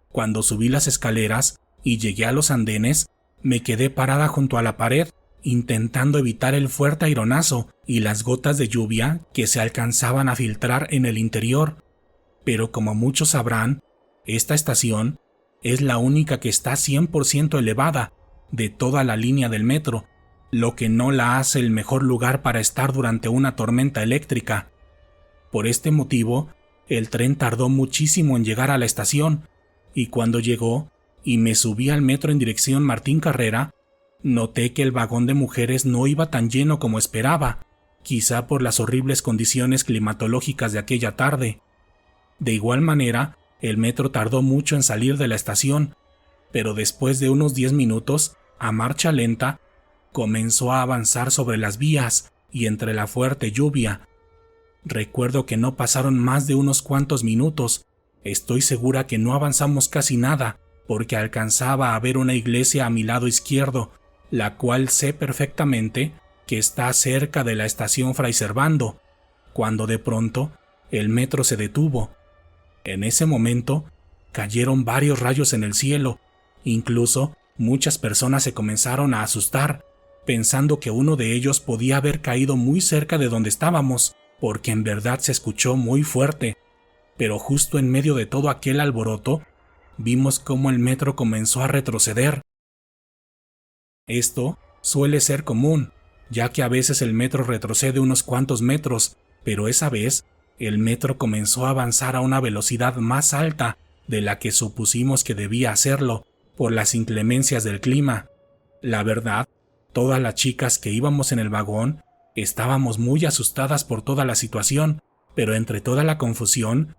Speaker 2: Cuando subí las escaleras y llegué a los andenes, me quedé parada junto a la pared, intentando evitar el fuerte aironazo y las gotas de lluvia que se alcanzaban a filtrar en el interior. Pero como muchos sabrán, esta estación es la única que está 100% elevada de toda la línea del metro, lo que no la hace el mejor lugar para estar durante una tormenta eléctrica. Por este motivo, el tren tardó muchísimo en llegar a la estación, y cuando llegó y me subí al metro en dirección Martín Carrera, noté que el vagón de mujeres no iba tan lleno como esperaba, quizá por las horribles condiciones climatológicas de aquella tarde. De igual manera, el metro tardó mucho en salir de la estación, pero después de unos 10 minutos, a marcha lenta, comenzó a avanzar sobre las vías y entre la fuerte lluvia. Recuerdo que no pasaron más de unos cuantos minutos. Estoy segura que no avanzamos casi nada, porque alcanzaba a ver una iglesia a mi lado izquierdo, la cual sé perfectamente que está cerca de la estación Fray Servando, cuando de pronto el metro se detuvo. En ese momento cayeron varios rayos en el cielo, incluso muchas personas se comenzaron a asustar, pensando que uno de ellos podía haber caído muy cerca de donde estábamos, porque en verdad se escuchó muy fuerte. pero justo en medio de todo aquel alboroto, vimos cómo el metro comenzó a retroceder. Esto suele ser común, ya que a veces el metro retrocede unos cuantos metros, pero esa vez el metro comenzó a avanzar a una velocidad más alta de la que supusimos que debía hacerlo por las inclemencias del clima. La verdad, todas las chicas que íbamos en el vagón estábamos muy asustadas por toda la situación, pero entre toda la confusión,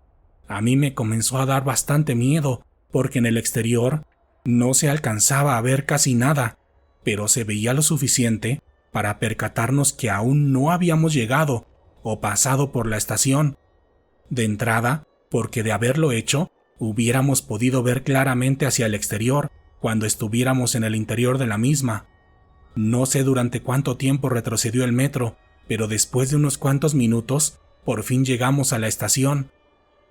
Speaker 2: a mí me comenzó a dar bastante miedo, porque en el exterior no se alcanzaba a ver casi nada, pero se veía lo suficiente para percatarnos que aún no habíamos llegado o pasado por la estación. De entrada, porque de haberlo hecho, hubiéramos podido ver claramente hacia el exterior cuando estuviéramos en el interior de la misma. No sé durante cuánto tiempo retrocedió el metro, pero después de unos cuantos minutos, por fin llegamos a la estación.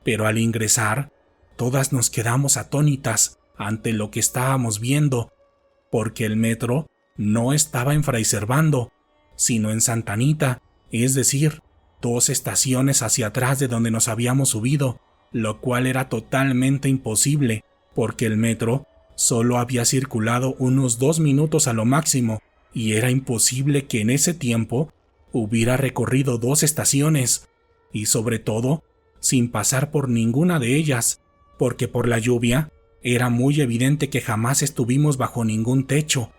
Speaker 2: Pero al ingresar, todas nos quedamos atónitas ante lo que estábamos viendo, porque el metro no estaba en Fray Servando, sino en Santa Anita, es decir, 2 estaciones hacia atrás de donde nos habíamos subido, lo cual era totalmente imposible, porque el metro solo había circulado unos 2 minutos a lo máximo, y era imposible que en ese tiempo hubiera recorrido 2 estaciones, y sobre todo, sin pasar por ninguna de ellas, porque por la lluvia era muy evidente que jamás estuvimos bajo ningún techo.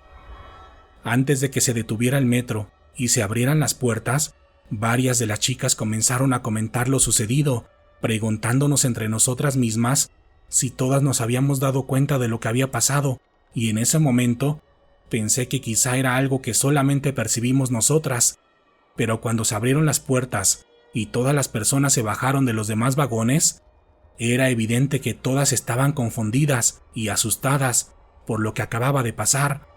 Speaker 2: Antes de que se detuviera el metro y se abrieran las puertas, varias de las chicas comenzaron a comentar lo sucedido, preguntándonos entre nosotras mismas si todas nos habíamos dado cuenta de lo que había pasado, y en ese momento pensé que quizá era algo que solamente percibimos nosotras, pero cuando se abrieron las puertas y todas las personas se bajaron de los demás vagones, era evidente que todas estaban confundidas y asustadas por lo que acababa de pasar.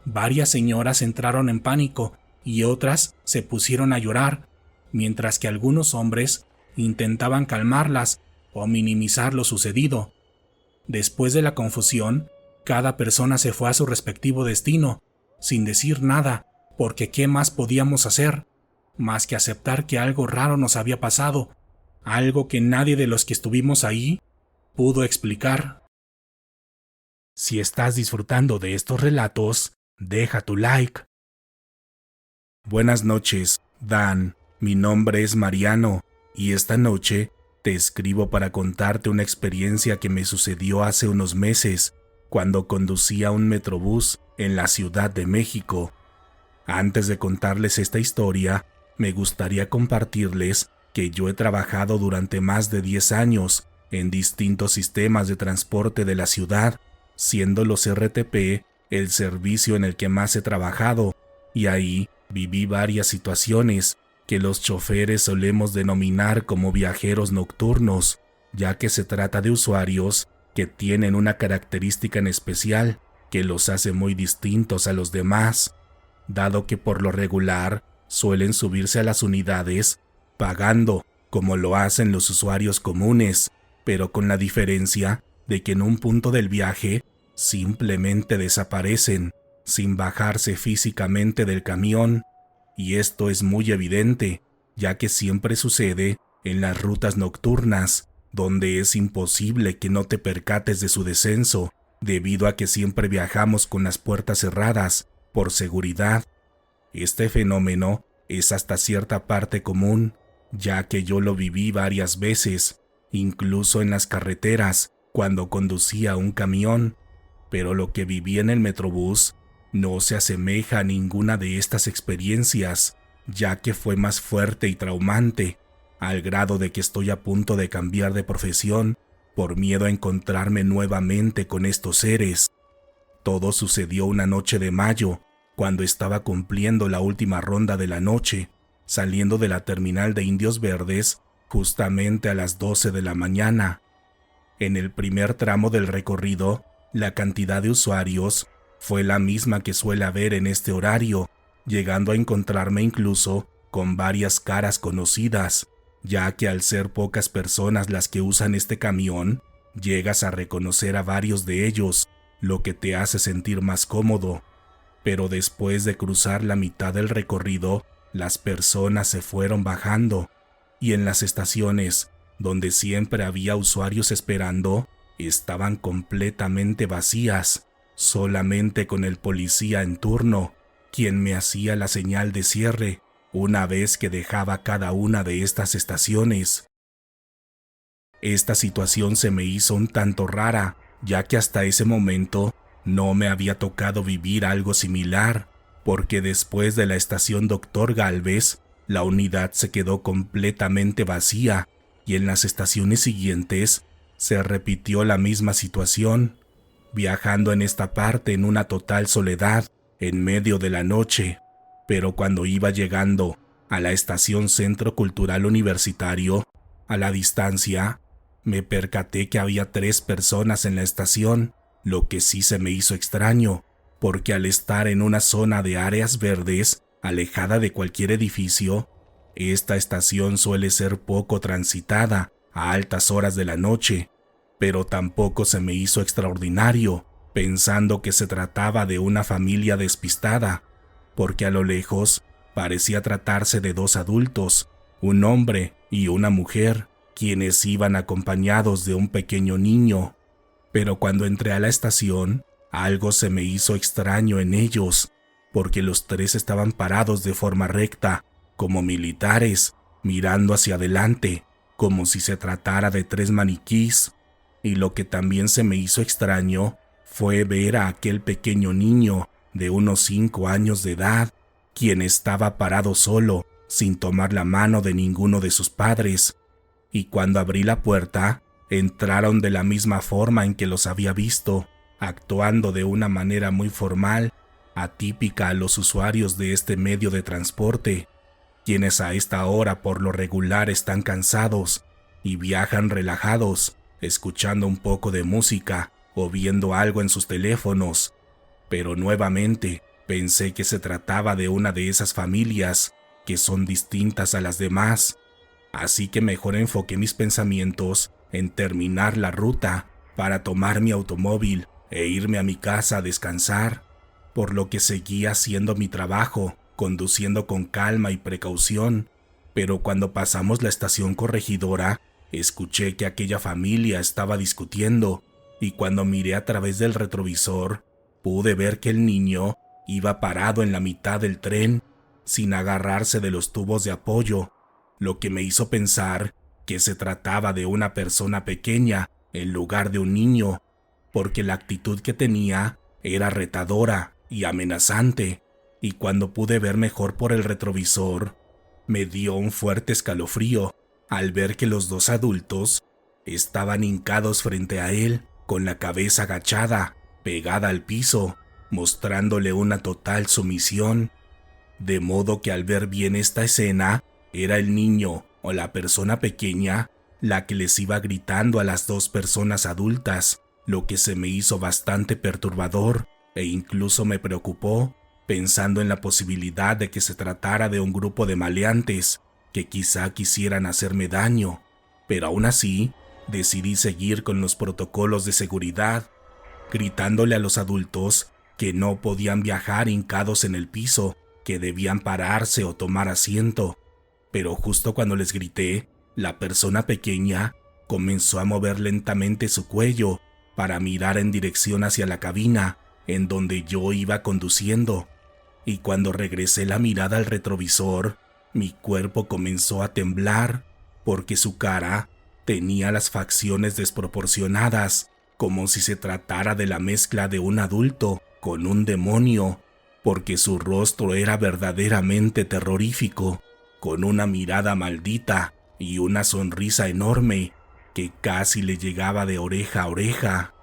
Speaker 2: Varias señoras entraron en pánico y otras se pusieron a llorar, mientras que algunos hombres intentaban calmarlas o minimizar lo sucedido. Después de la confusión, cada persona se fue a su respectivo destino, sin decir nada, porque ¿qué más podíamos hacer? Más que aceptar que algo raro nos había pasado, algo que nadie de los que estuvimos ahí pudo explicar. Si estás disfrutando de estos relatos, deja tu like.
Speaker 1: Buenas noches, Dan. Mi nombre es Mariano, y esta noche te escribo para contarte una experiencia que me sucedió hace unos meses, cuando conducía un metrobús en la Ciudad de México. Antes de contarles esta historia, me gustaría compartirles que yo he trabajado durante más de 10 años en distintos sistemas de transporte de la ciudad, siendo los RTP el servicio en el que más he trabajado, y ahí viví varias situaciones que los choferes solemos denominar como viajeros nocturnos, ya que se trata de usuarios que tienen una característica en especial que los hace muy distintos a los demás, dado que por lo regular suelen subirse a las unidades pagando como lo hacen los usuarios comunes, pero con la diferencia de que en un punto del viaje simplemente desaparecen sin bajarse físicamente del camión, y esto es muy evidente, ya que siempre sucede en las rutas nocturnas, donde es imposible que no te percates de su descenso, debido a que siempre viajamos con las puertas cerradas, por seguridad. Este fenómeno es hasta cierta parte común, ya que yo lo viví varias veces, incluso en las carreteras, cuando conducía un camión, pero lo que viví en el Metrobús no se asemeja a ninguna de estas experiencias, ya que fue más fuerte y traumante, al grado de que estoy a punto de cambiar de profesión por miedo a encontrarme nuevamente con estos seres. Todo sucedió una noche de mayo, cuando estaba cumpliendo la última ronda de la noche, saliendo de la terminal de Indios Verdes justamente a las 12 de la mañana. En el primer tramo del recorrido, la cantidad de usuarios fue la misma que suele haber en este horario, llegando a encontrarme incluso con varias caras conocidas, ya que al ser pocas personas las que usan este camión, llegas a reconocer a varios de ellos, lo que te hace sentir más cómodo. Pero después de cruzar la mitad del recorrido, las personas se fueron bajando, y en las estaciones donde siempre había usuarios esperando, estaban completamente vacías, solamente con el policía en turno, quien me hacía la señal de cierre una vez que dejaba cada una de estas estaciones. Esta situación se me hizo un tanto rara, ya que hasta ese momento no me había tocado vivir algo similar, porque después de la estación Dr. Gálvez, la unidad se quedó completamente vacía y en las estaciones siguientes se repitió la misma situación, viajando en esta parte en una total soledad en medio de la noche. Pero cuando iba llegando a la estación Centro Cultural Universitario, a la distancia, me percaté que había 3 personas en la estación, lo que sí se me hizo extraño, porque al estar en una zona de áreas verdes, alejada de cualquier edificio, esta estación suele ser poco transitada a altas horas de la noche, pero tampoco se me hizo extraordinario, pensando que se trataba de una familia despistada, porque a lo lejos parecía tratarse de 2 adultos, un hombre y una mujer, quienes iban acompañados de un pequeño niño. Pero cuando entré a la estación, algo se me hizo extraño en ellos, porque los 3 estaban parados de forma recta, como militares, mirando hacia adelante, como si se tratara de 3 maniquís. Y lo que también se me hizo extraño fue ver a aquel pequeño niño de unos 5 años de edad, quien estaba parado solo, sin tomar la mano de ninguno de sus padres. Y cuando abrí la puerta, entraron de la misma forma en que los había visto, actuando de una manera muy formal, atípica a los usuarios de este medio de transporte, quienes a esta hora por lo regular están cansados y viajan relajados, escuchando un poco de música o viendo algo en sus teléfonos. Pero nuevamente pensé que se trataba de una de esas familias que son distintas a las demás, así que mejor enfoqué mis pensamientos en terminar la ruta para tomar mi automóvil e irme a mi casa a descansar, por lo que seguí haciendo mi trabajo, conduciendo con calma y precaución. Pero cuando pasamos la estación Corregidora, escuché que aquella familia estaba discutiendo, y cuando miré a través del retrovisor, pude ver que el niño iba parado en la mitad del tren, sin agarrarse de los tubos de apoyo, lo que me hizo pensar que se trataba de una persona pequeña en lugar de un niño, porque la actitud que tenía era retadora y amenazante, y cuando pude ver mejor por el retrovisor, me dio un fuerte escalofrío al ver que los 2 adultos estaban hincados frente a él, con la cabeza agachada, pegada al piso, mostrándole una total sumisión. De modo que al ver bien esta escena, era el niño o la persona pequeña la que les iba gritando a las 2 personas adultas, lo que se me hizo bastante perturbador e incluso me preocupó, pensando en la posibilidad de que se tratara de un grupo de maleantes que quizá quisieran hacerme daño. Pero aún así, decidí seguir con los protocolos de seguridad, gritándole a los adultos que no podían viajar hincados en el piso, que debían pararse o tomar asiento. Pero justo cuando les grité, la persona pequeña comenzó a mover lentamente su cuello para mirar en dirección hacia la cabina en donde yo iba conduciendo, y cuando regresé la mirada al retrovisor, mi cuerpo comenzó a temblar porque su cara tenía las facciones desproporcionadas, como si se tratara de la mezcla de un adulto con un demonio, porque su rostro era verdaderamente terrorífico, con una mirada maldita y una sonrisa enorme que casi le llegaba de oreja a oreja.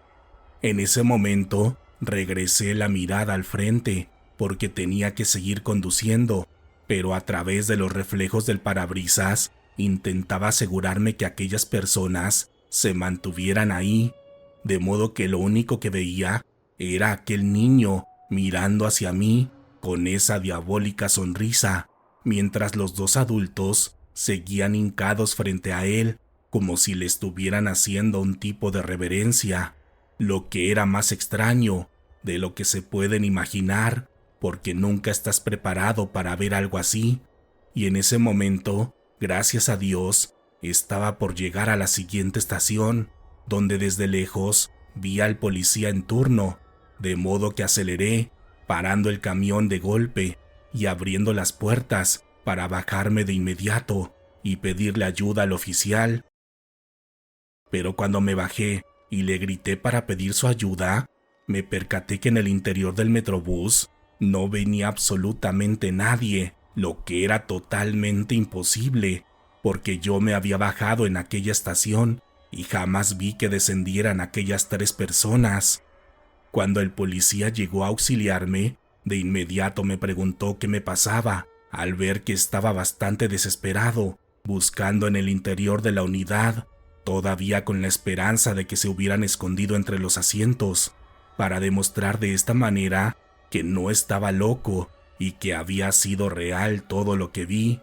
Speaker 1: En ese momento, regresé la mirada al frente porque tenía que seguir conduciendo, pero a través de los reflejos del parabrisas intentaba asegurarme que aquellas personas se mantuvieran ahí, de modo que lo único que veía era aquel niño mirando hacia mí con esa diabólica sonrisa, mientras los 2 adultos seguían hincados frente a él como si le estuvieran haciendo un tipo de reverencia, lo que era más extraño de lo que se pueden imaginar, porque nunca estás preparado para ver algo así. Y en ese momento, gracias a Dios, Estaba por llegar a la siguiente estación, donde desde lejos vi al policía en turno, de modo que aceleré, parando el camión de golpe y abriendo las puertas para bajarme de inmediato y pedirle ayuda al oficial. Pero cuando me bajé y le grité para pedir su ayuda, me percaté que en el interior del Metrobús no venía absolutamente nadie, lo que era totalmente imposible, porque yo me había bajado en aquella estación y jamás vi que descendieran aquellas 3 personas. Cuando el policía llegó a auxiliarme, de inmediato me preguntó qué me pasaba, al ver que estaba bastante desesperado, buscando en el interior de la unidad, todavía con la esperanza de que se hubieran escondido entre los asientos, para demostrar de esta manera que no estaba loco y que había sido real todo lo que vi.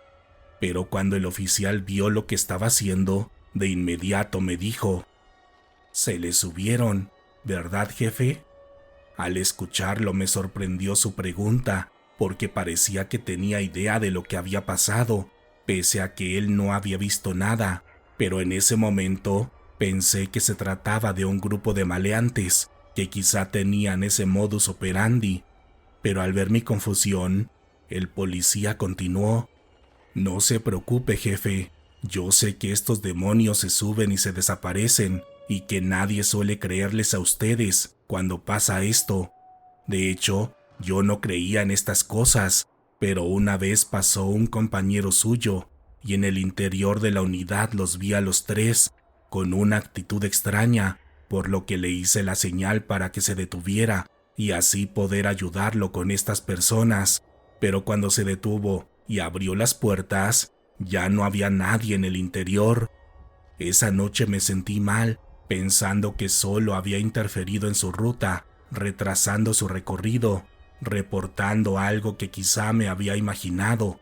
Speaker 1: Pero cuando el oficial vio lo que estaba haciendo, de inmediato me dijo: «Se le subieron, ¿verdad, jefe?». Al escucharlo me sorprendió su pregunta, porque parecía que tenía idea de lo que había pasado, pese a que él no había visto nada, pero en ese momento pensé que se trataba de un grupo de maleantes que quizá tenían ese modus operandi. Pero al ver mi confusión, el policía continuó: «No se preocupe, jefe, yo sé que estos demonios se suben y se desaparecen, y que nadie suele creerles a ustedes cuando pasa esto. De hecho, yo no creía en estas cosas, pero una vez pasó un compañero suyo, y en el interior de la unidad los vi a los 3, con una actitud extraña, por lo que le hice la señal para que se detuviera, y así poder ayudarlo con estas personas. Pero cuando se detuvo y abrió las puertas, ya no había nadie en el interior. Esa noche me sentí mal, pensando que solo había interferido en su ruta, retrasando su recorrido, reportando algo que quizá me había imaginado.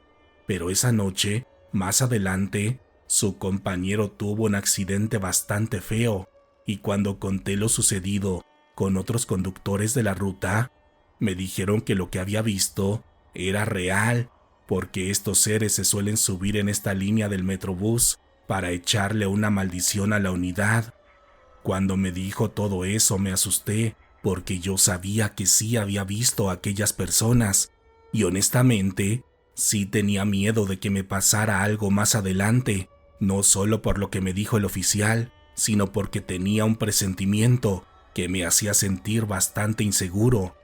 Speaker 1: Pero esa noche, más adelante, su compañero tuvo un accidente bastante feo, y cuando conté lo sucedido con otros conductores de la ruta, me dijeron que lo que había visto era real, porque estos seres se suelen subir en esta línea del Metrobús para echarle una maldición a la unidad. Cuando me dijo todo eso me asusté, porque yo sabía que sí había visto a aquellas personas, y honestamente sí tenía miedo de que me pasara algo más adelante, no solo por lo que me dijo el oficial, sino porque tenía un presentimiento que me hacía sentir bastante inseguro.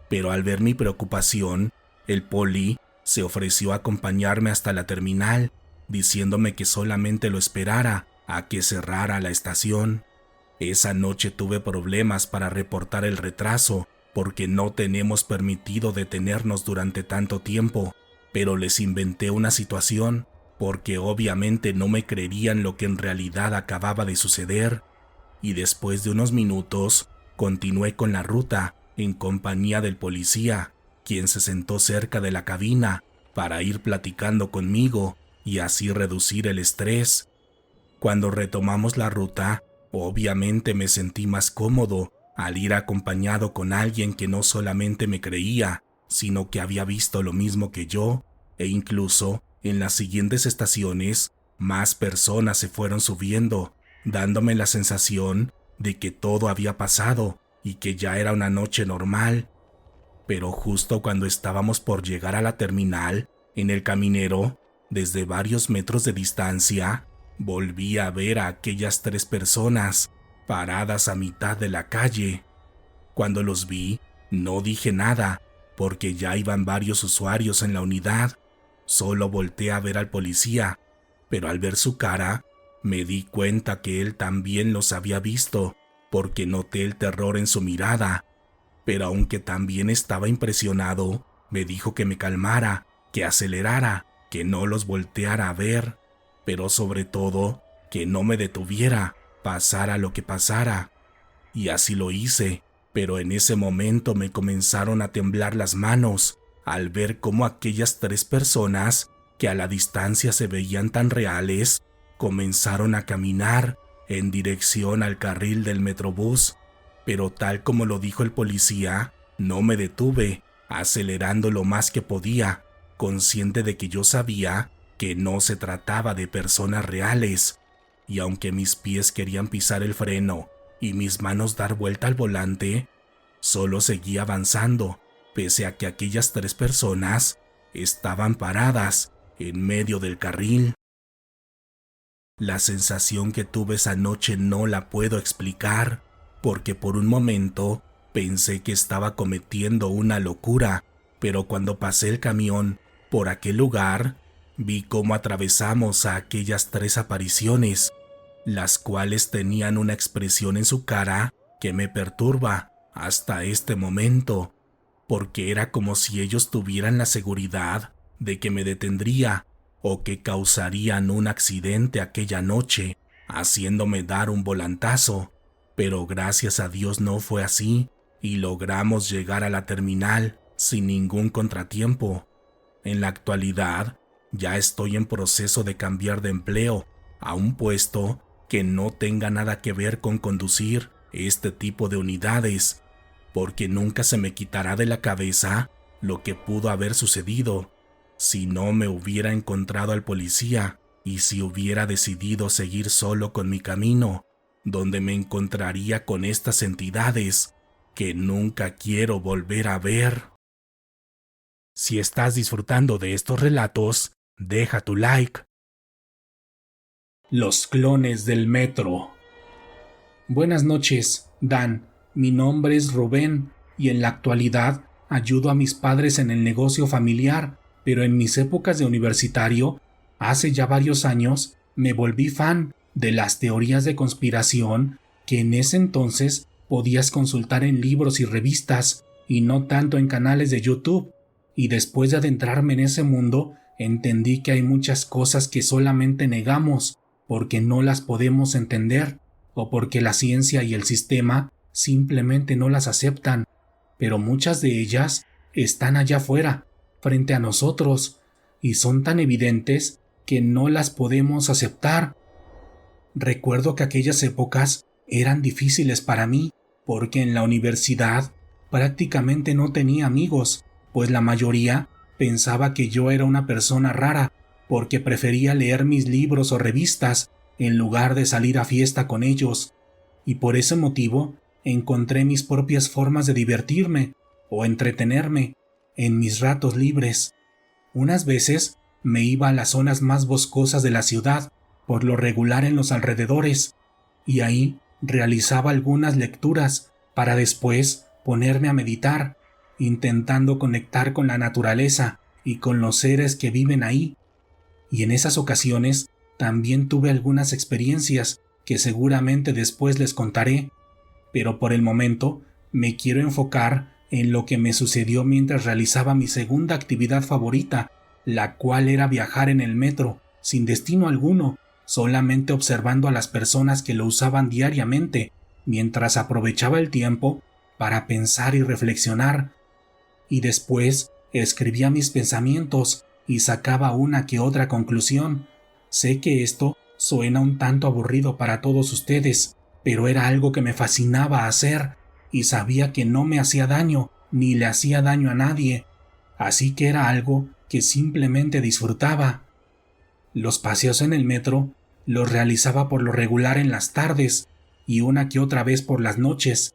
Speaker 1: Pero al ver mi preocupación, el poli se ofreció a acompañarme hasta la terminal, diciéndome que solamente lo esperara a que cerrara la estación. Esa noche tuve problemas para reportar el retraso, porque no tenemos permitido detenernos durante tanto tiempo, pero les inventé una situación, porque obviamente no me creerían lo que en realidad acababa de suceder. Y después de unos minutos, continué con la ruta en compañía del policía, quien se sentó cerca de la cabina para ir platicando conmigo y así reducir el estrés. Cuando retomamos la ruta, obviamente me sentí más cómodo al ir acompañado con alguien que no solamente me creía, sino que había visto lo mismo que yo, e incluso en las siguientes estaciones más personas se fueron subiendo, dándome la sensación de que todo había pasado y que ya era una noche normal. Pero justo cuando estábamos por llegar a la terminal, en el caminero, desde varios metros de distancia, volví a ver a aquellas 3 personas paradas a mitad de la calle. Cuando los vi, no dije nada, porque ya iban varios usuarios en la unidad. Solo volteé a ver al policía, pero al ver su cara, me di cuenta que él también los había visto, porque noté el terror en su mirada. Pero aunque también estaba impresionado, me dijo que me calmara, que acelerara, que no los volteara a ver, pero sobre todo, que no me detuviera, pasara lo que pasara. Y así lo hice, pero en ese momento me comenzaron a temblar las manos, al ver cómo aquellas 3 personas, que a la distancia se veían tan reales, comenzaron a caminar en dirección al carril del Metrobús. Pero tal como lo dijo el policía, no me detuve, acelerando lo más que podía, consciente de que yo sabía que no se trataba de personas reales, y aunque mis pies querían pisar el freno y mis manos dar vuelta al volante, solo seguía avanzando, pese a que aquellas 3 personas estaban paradas en medio del carril. La sensación que tuve esa noche no la puedo explicar, porque por un momento pensé que estaba cometiendo una locura, pero cuando pasé el camión por aquel lugar, vi cómo atravesamos a aquellas 3 apariciones, las cuales tenían una expresión en su cara que me perturba hasta este momento, porque era como si ellos tuvieran la seguridad de que me detendría o que causarían un accidente aquella noche, haciéndome dar un volantazo, pero gracias a Dios no fue así y logramos llegar a la terminal sin ningún contratiempo. En la actualidad, ya estoy en proceso de cambiar de empleo a un puesto que no tenga nada que ver con conducir este tipo de unidades, porque nunca se me quitará de la cabeza lo que pudo haber sucedido si no me hubiera encontrado al policía y si hubiera decidido seguir solo con mi camino, donde me encontraría con estas entidades que nunca quiero volver a ver. Si estás disfrutando de estos relatos, deja tu like.
Speaker 2: Los clones del metro. Buenas noches, Dan. Mi nombre es Rubén y en la actualidad ayudo a mis padres en el negocio familiar, pero en mis épocas de universitario, hace ya varios años, me volví fan de las teorías de conspiración que en ese entonces podías consultar en libros y revistas y no tanto en canales de YouTube. Y después de adentrarme en ese mundo, entendí que hay muchas cosas que solamente negamos porque no las podemos entender o porque la ciencia y el sistema simplemente no las aceptan, pero muchas de ellas están allá afuera, frente a nosotros, y son tan evidentes que no las podemos aceptar. Recuerdo que aquellas épocas eran difíciles para mí, porque en la universidad prácticamente no tenía amigos, pues la mayoría pensaba que yo era una persona rara, porque prefería leer mis libros o revistas en lugar de salir a fiesta con ellos, y por ese motivo encontré mis propias formas de divertirme o entretenerme en mis ratos libres. Unas veces me iba a las zonas más boscosas de la ciudad, por lo regular en los alrededores, y ahí realizaba algunas lecturas para después ponerme a meditar, intentando conectar con la naturaleza y con los seres que viven ahí. Y en esas ocasiones también tuve algunas experiencias que seguramente después les contaré, pero por el momento me quiero enfocar en lo que me sucedió mientras realizaba mi segunda actividad favorita, la cual era viajar en el metro, sin destino alguno, solamente observando a las personas que lo usaban diariamente, mientras aprovechaba el tiempo para pensar y reflexionar. Y después escribía mis pensamientos y sacaba una que otra conclusión. Sé que esto suena un tanto aburrido para todos ustedes, pero era algo que me fascinaba hacer y sabía que no me hacía daño ni le hacía daño a nadie, así que era algo que simplemente disfrutaba. Los paseos en el metro los realizaba por lo regular en las tardes y una que otra vez por las noches,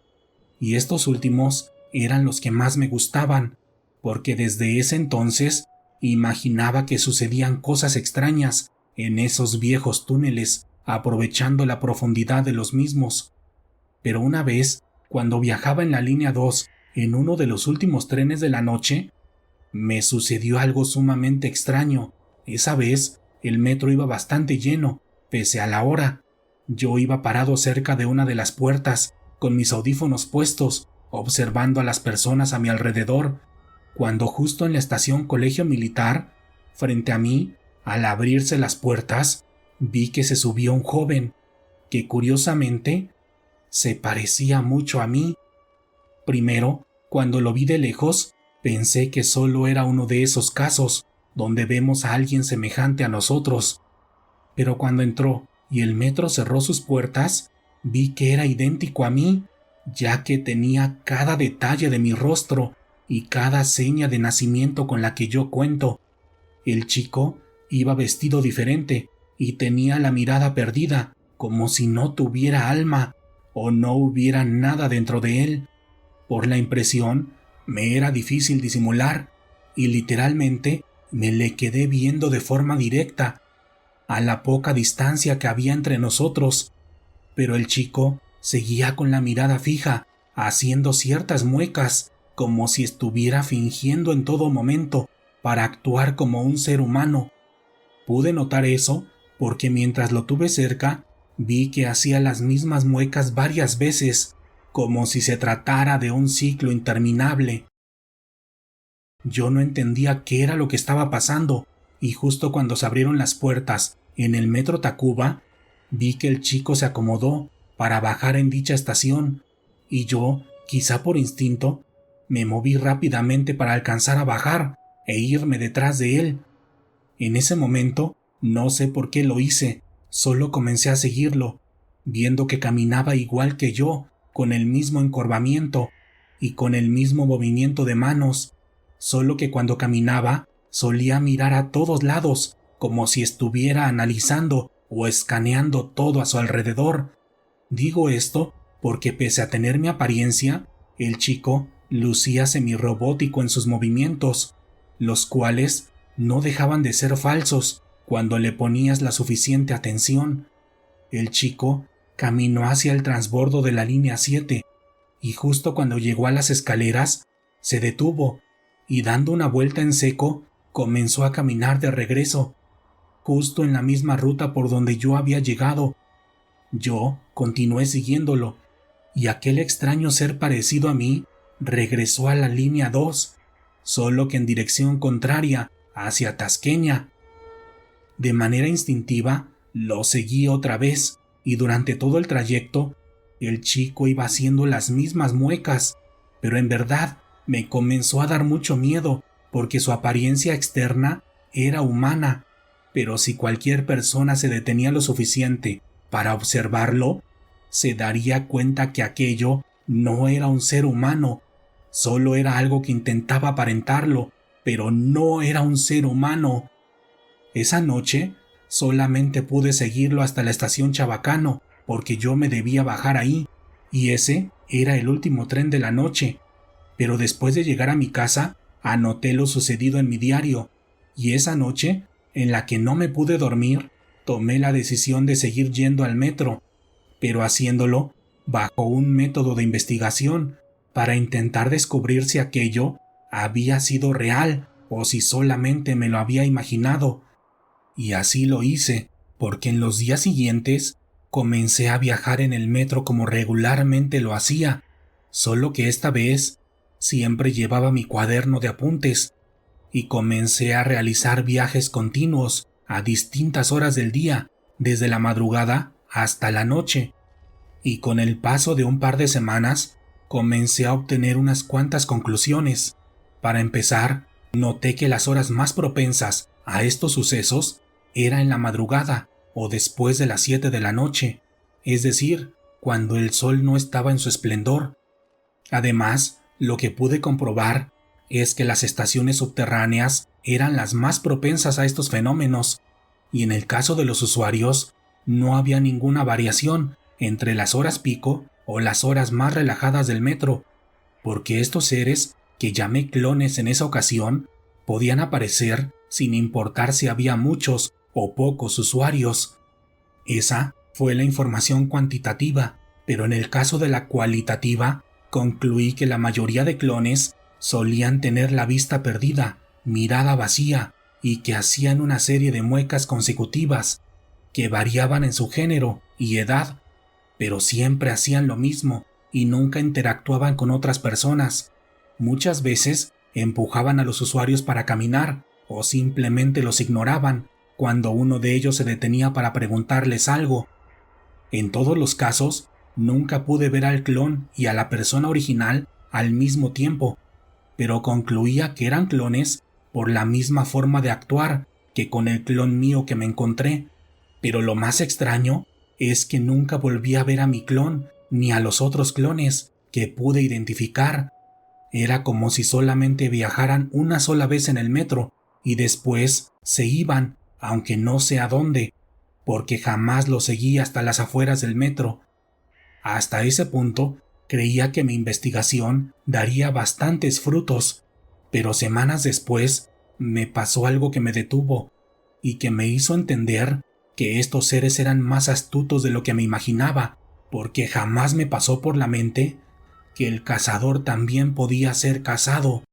Speaker 2: y estos últimos eran los que más me gustaban, porque desde ese entonces imaginaba que sucedían cosas extrañas en esos viejos túneles, aprovechando la profundidad de los mismos. Pero una vez, cuando viajaba en la línea 2, en uno de los últimos trenes de la noche, me sucedió algo sumamente extraño. Esa vez, el metro iba bastante lleno, pese a la hora. Yo iba parado cerca de una de las puertas, con mis audífonos puestos, observando a las personas a mi alrededor, cuando justo en la estación Colegio Militar, frente a mí, al abrirse las puertas, vi que se subió un joven, que curiosamente se parecía mucho a mí. Primero, cuando lo vi de lejos, pensé que solo era uno de esos casos donde vemos a alguien semejante a nosotros. Pero cuando entró y el metro cerró sus puertas, vi que era idéntico a mí, ya que tenía cada detalle de mi rostro y cada seña de nacimiento con la que yo cuento. El chico iba vestido diferente y tenía la mirada perdida, como si no tuviera alma o no hubiera nada dentro de él. Por la impresión, me era difícil disimular y literalmente me le quedé viendo de forma directa, a la poca distancia que había entre nosotros, pero el chico seguía con la mirada fija, haciendo ciertas muecas, como si estuviera fingiendo en todo momento para actuar como un ser humano. Pude notar eso porque mientras lo tuve cerca, vi que hacía las mismas muecas varias veces, como si se tratara de un ciclo interminable. Yo no entendía qué era lo que estaba pasando, y justo cuando se abrieron las puertas en el metro Tacuba, vi que el chico se acomodó para bajar en dicha estación, y yo, quizá por instinto, me moví rápidamente para alcanzar a bajar e irme detrás de él. En ese momento, no sé por qué lo hice, solo comencé a seguirlo, viendo que caminaba igual que yo, con el mismo encorvamiento y con el mismo movimiento de manos, solo que cuando caminaba solía mirar a todos lados, como si estuviera analizando o escaneando todo a su alrededor. Digo esto porque pese a tener mi apariencia, el chico lucía semirrobótico en sus movimientos, los cuales no dejaban de ser falsos cuando le ponías la suficiente atención. El chico caminó hacia el transbordo de la línea 7 y justo cuando llegó a las escaleras, se detuvo y dando una vuelta en seco, comenzó a caminar de regreso, justo en la misma ruta por donde yo había llegado. Yo continué siguiéndolo, y aquel extraño ser parecido a mí regresó a la línea 2, solo que en dirección contraria, hacia Tasqueña. De manera instintiva, lo seguí otra vez, y durante todo el trayecto, el chico iba haciendo las mismas muecas, pero en verdad me comenzó a dar mucho miedo, porque su apariencia externa era humana, pero si cualquier persona se detenía lo suficiente para observarlo, se daría cuenta que aquello no era un ser humano, solo era algo que intentaba aparentarlo, pero no era un ser humano. Esa noche solamente pude seguirlo hasta la estación Chabacano, porque yo me debía bajar ahí, y ese era el último tren de la noche. Pero después de llegar a mi casa, anoté lo sucedido en mi diario, y esa noche, en la que no me pude dormir, tomé la decisión de seguir yendo al metro, pero haciéndolo bajo un método de investigación para intentar descubrir si aquello había sido real o si solamente me lo había imaginado. Y así lo hice, porque en los días siguientes comencé a viajar en el metro como regularmente lo hacía, solo que esta vez siempre llevaba mi cuaderno de apuntes y comencé a realizar viajes continuos a distintas horas del día, desde la madrugada hasta la noche. Y con el paso de un par de semanas, comencé a obtener unas cuantas conclusiones. Para empezar, noté que las horas más propensas a estos sucesos era en la madrugada o después de las 7 de la noche, es decir, cuando el sol no estaba en su esplendor. Además, lo que pude comprobar es que las estaciones subterráneas eran las más propensas a estos fenómenos, y en el caso de los usuarios no había ninguna variación entre las horas pico o las horas más relajadas del metro, porque estos seres, que llamé clones en esa ocasión, podían aparecer sin importar si había muchos o pocos usuarios. Esa fue la información cuantitativa, pero en el caso de la cualitativa, concluí que la mayoría de clones solían tener la vista perdida, mirada vacía, y que hacían una serie de muecas consecutivas, que variaban en su género y edad, pero siempre hacían lo mismo y nunca interactuaban con otras personas. Muchas veces empujaban a los usuarios para caminar o simplemente los ignoraban cuando uno de ellos se detenía para preguntarles algo. En todos los casos, nunca pude ver al clon y a la persona original al mismo tiempo, pero concluía que eran clones por la misma forma de actuar que con el clon mío que me encontré. Pero lo más extraño es que nunca volví a ver a mi clon ni a los otros clones que pude identificar. Era como si solamente viajaran una sola vez en el metro y después se iban, aunque no sé a dónde. porque jamás lo seguí hasta las afueras del metro. Hasta ese punto creía que mi investigación daría bastantes frutos, pero semanas después me pasó algo que me detuvo y que me hizo entender que estos seres eran más astutos de lo que me imaginaba, porque jamás me pasó por la mente que el cazador también podía ser cazado.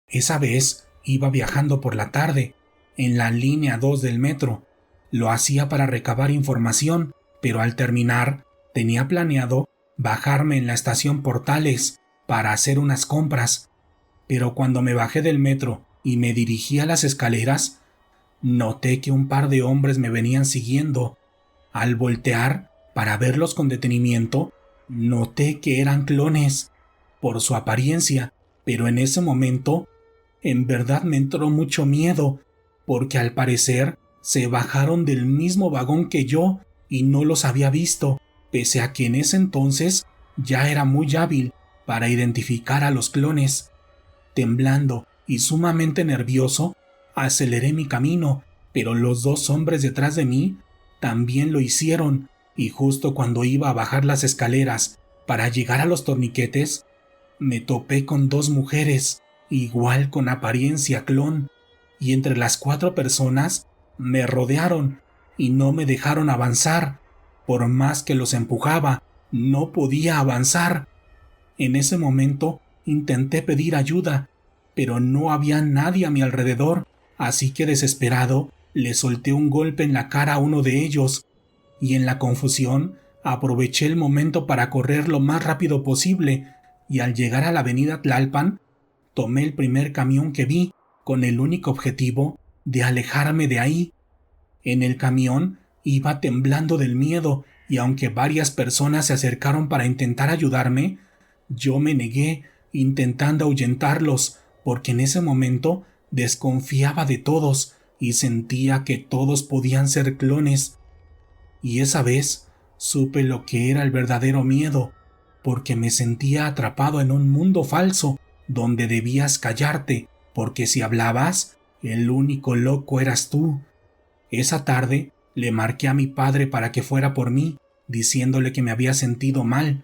Speaker 2: Esa vez iba viajando por la tarde, en la línea 2 del metro. Lo hacía para recabar información, pero al terminar tenía planeado bajarme en la estación Portales para hacer unas compras. Pero cuando me bajé del metro y me dirigí a las escaleras, noté que un par de hombres me venían siguiendo. Al voltear para verlos con detenimiento, noté que eran clones por su apariencia, pero en ese momento en verdad me entró mucho miedo, porque al parecer se bajaron del mismo vagón que yo y no los había visto, pese a que en ese entonces ya era muy hábil para identificar a los clones. Temblando y sumamente nervioso, aceleré mi camino, pero los dos hombres detrás de mí también lo hicieron, y justo cuando iba a bajar las escaleras para llegar a los torniquetes, me topé con dos mujeres, igual con apariencia clon, y entre las 4 personas me rodearon y no me dejaron avanzar. Por más que los empujaba, no podía avanzar. En ese momento intenté pedir ayuda, pero no había nadie a mi alrededor, así que desesperado le solté un golpe en la cara a uno de ellos, y en la confusión aproveché el momento para correr lo más rápido posible, y al llegar a la avenida Tlalpan, tomé el primer camión que vi, con el único objetivo de alejarme de ahí. En el camión iba temblando del miedo, y aunque varias personas se acercaron para intentar ayudarme, yo me negué, intentando ahuyentarlos, porque en ese momento desconfiaba de todos y sentía que todos podían ser clones. Y esa vez supe lo que era el verdadero miedo, porque me sentía atrapado en un mundo falso donde debías callarte, porque si hablabas, el único loco eras tú. Esa tarde le marqué a mi padre para que fuera por mí, diciéndole que me había sentido mal.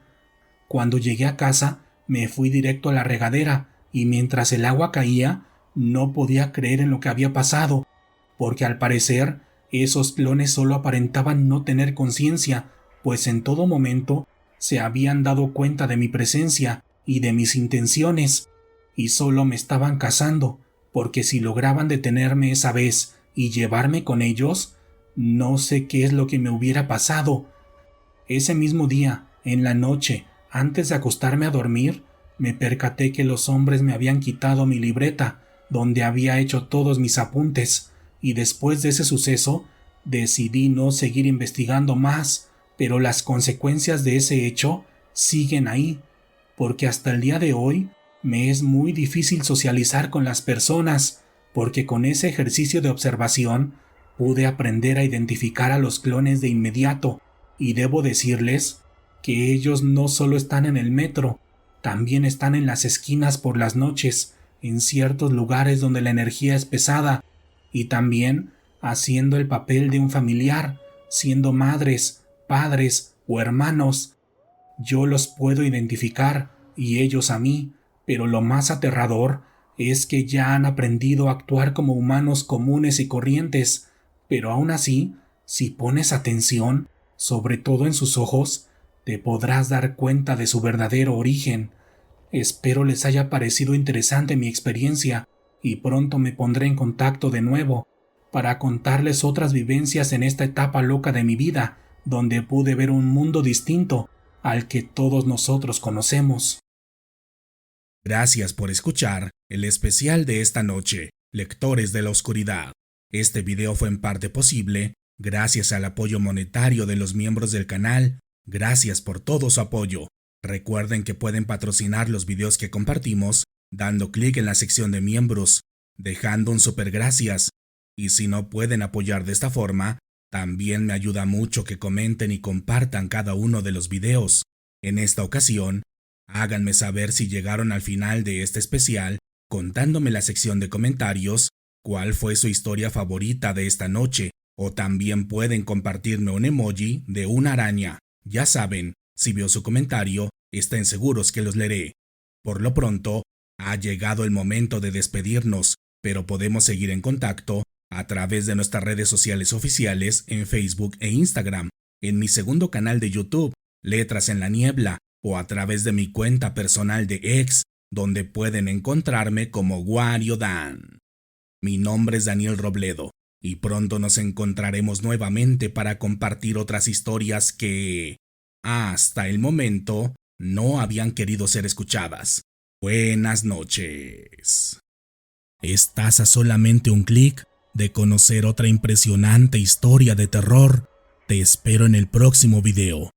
Speaker 2: Cuando llegué a casa, me fui directo a la regadera, y mientras el agua caía, no podía creer en lo que había pasado, porque al parecer esos clones solo aparentaban no tener conciencia, pues en todo momento se habían dado cuenta de mi presencia y de mis intenciones, y solo me estaban cazando, porque si lograban detenerme esa vez y llevarme con ellos, no sé qué es lo que me hubiera pasado. Ese mismo día, en la noche, antes de acostarme a dormir, me percaté que los hombres me habían quitado mi libreta, donde había hecho todos mis apuntes, y después de ese suceso, decidí no seguir investigando más, pero las consecuencias de ese hecho siguen ahí, porque hasta el día de hoy me es muy difícil socializar con las personas, porque con ese ejercicio de observación pude aprender a identificar a los clones de inmediato, y debo decirles que ellos no solo están en el metro, también están en las esquinas por las noches, en ciertos lugares donde la energía es pesada, y también haciendo el papel de un familiar, siendo madres, padres o hermanos. Yo los puedo identificar y ellos a mí, pero lo más aterrador es que ya han aprendido a actuar como humanos comunes y corrientes, pero aún así, si pones atención, sobre todo en sus ojos, te podrás dar cuenta de su verdadero origen. Espero les haya parecido interesante mi experiencia y pronto me pondré en contacto de nuevo para contarles otras vivencias en esta etapa loca de mi vida, donde pude ver un mundo distinto al que todos nosotros conocemos.
Speaker 1: Gracias por escuchar el especial de esta noche, Lectores de la Oscuridad. Este video fue en parte posible gracias al apoyo monetario de los miembros del canal. Gracias por todo su apoyo. Recuerden que pueden patrocinar los videos que compartimos dando clic en la sección de miembros, dejando un super gracias. Y si no pueden apoyar de esta forma, también me ayuda mucho que comenten y compartan cada uno de los videos. En esta ocasión, háganme saber si llegaron al final de este especial, contándome en la sección de comentarios cuál fue su historia favorita de esta noche o también pueden compartirme un emoji de una araña. Ya saben, si veo su comentario, estén seguros que los leeré. Por lo pronto, ha llegado el momento de despedirnos, pero podemos seguir en contacto a través de nuestras redes sociales oficiales en Facebook e Instagram, en mi segundo canal de YouTube, Letras en la Niebla, o a través de mi cuenta personal de X, donde pueden encontrarme como Wario Dan. Mi nombre es Daniel Robledo, y pronto nos encontraremos nuevamente para compartir otras historias que, hasta el momento, no habían querido ser escuchadas. Buenas noches. Estás a solamente un clic de conocer otra impresionante historia de terror. Te espero en el próximo video.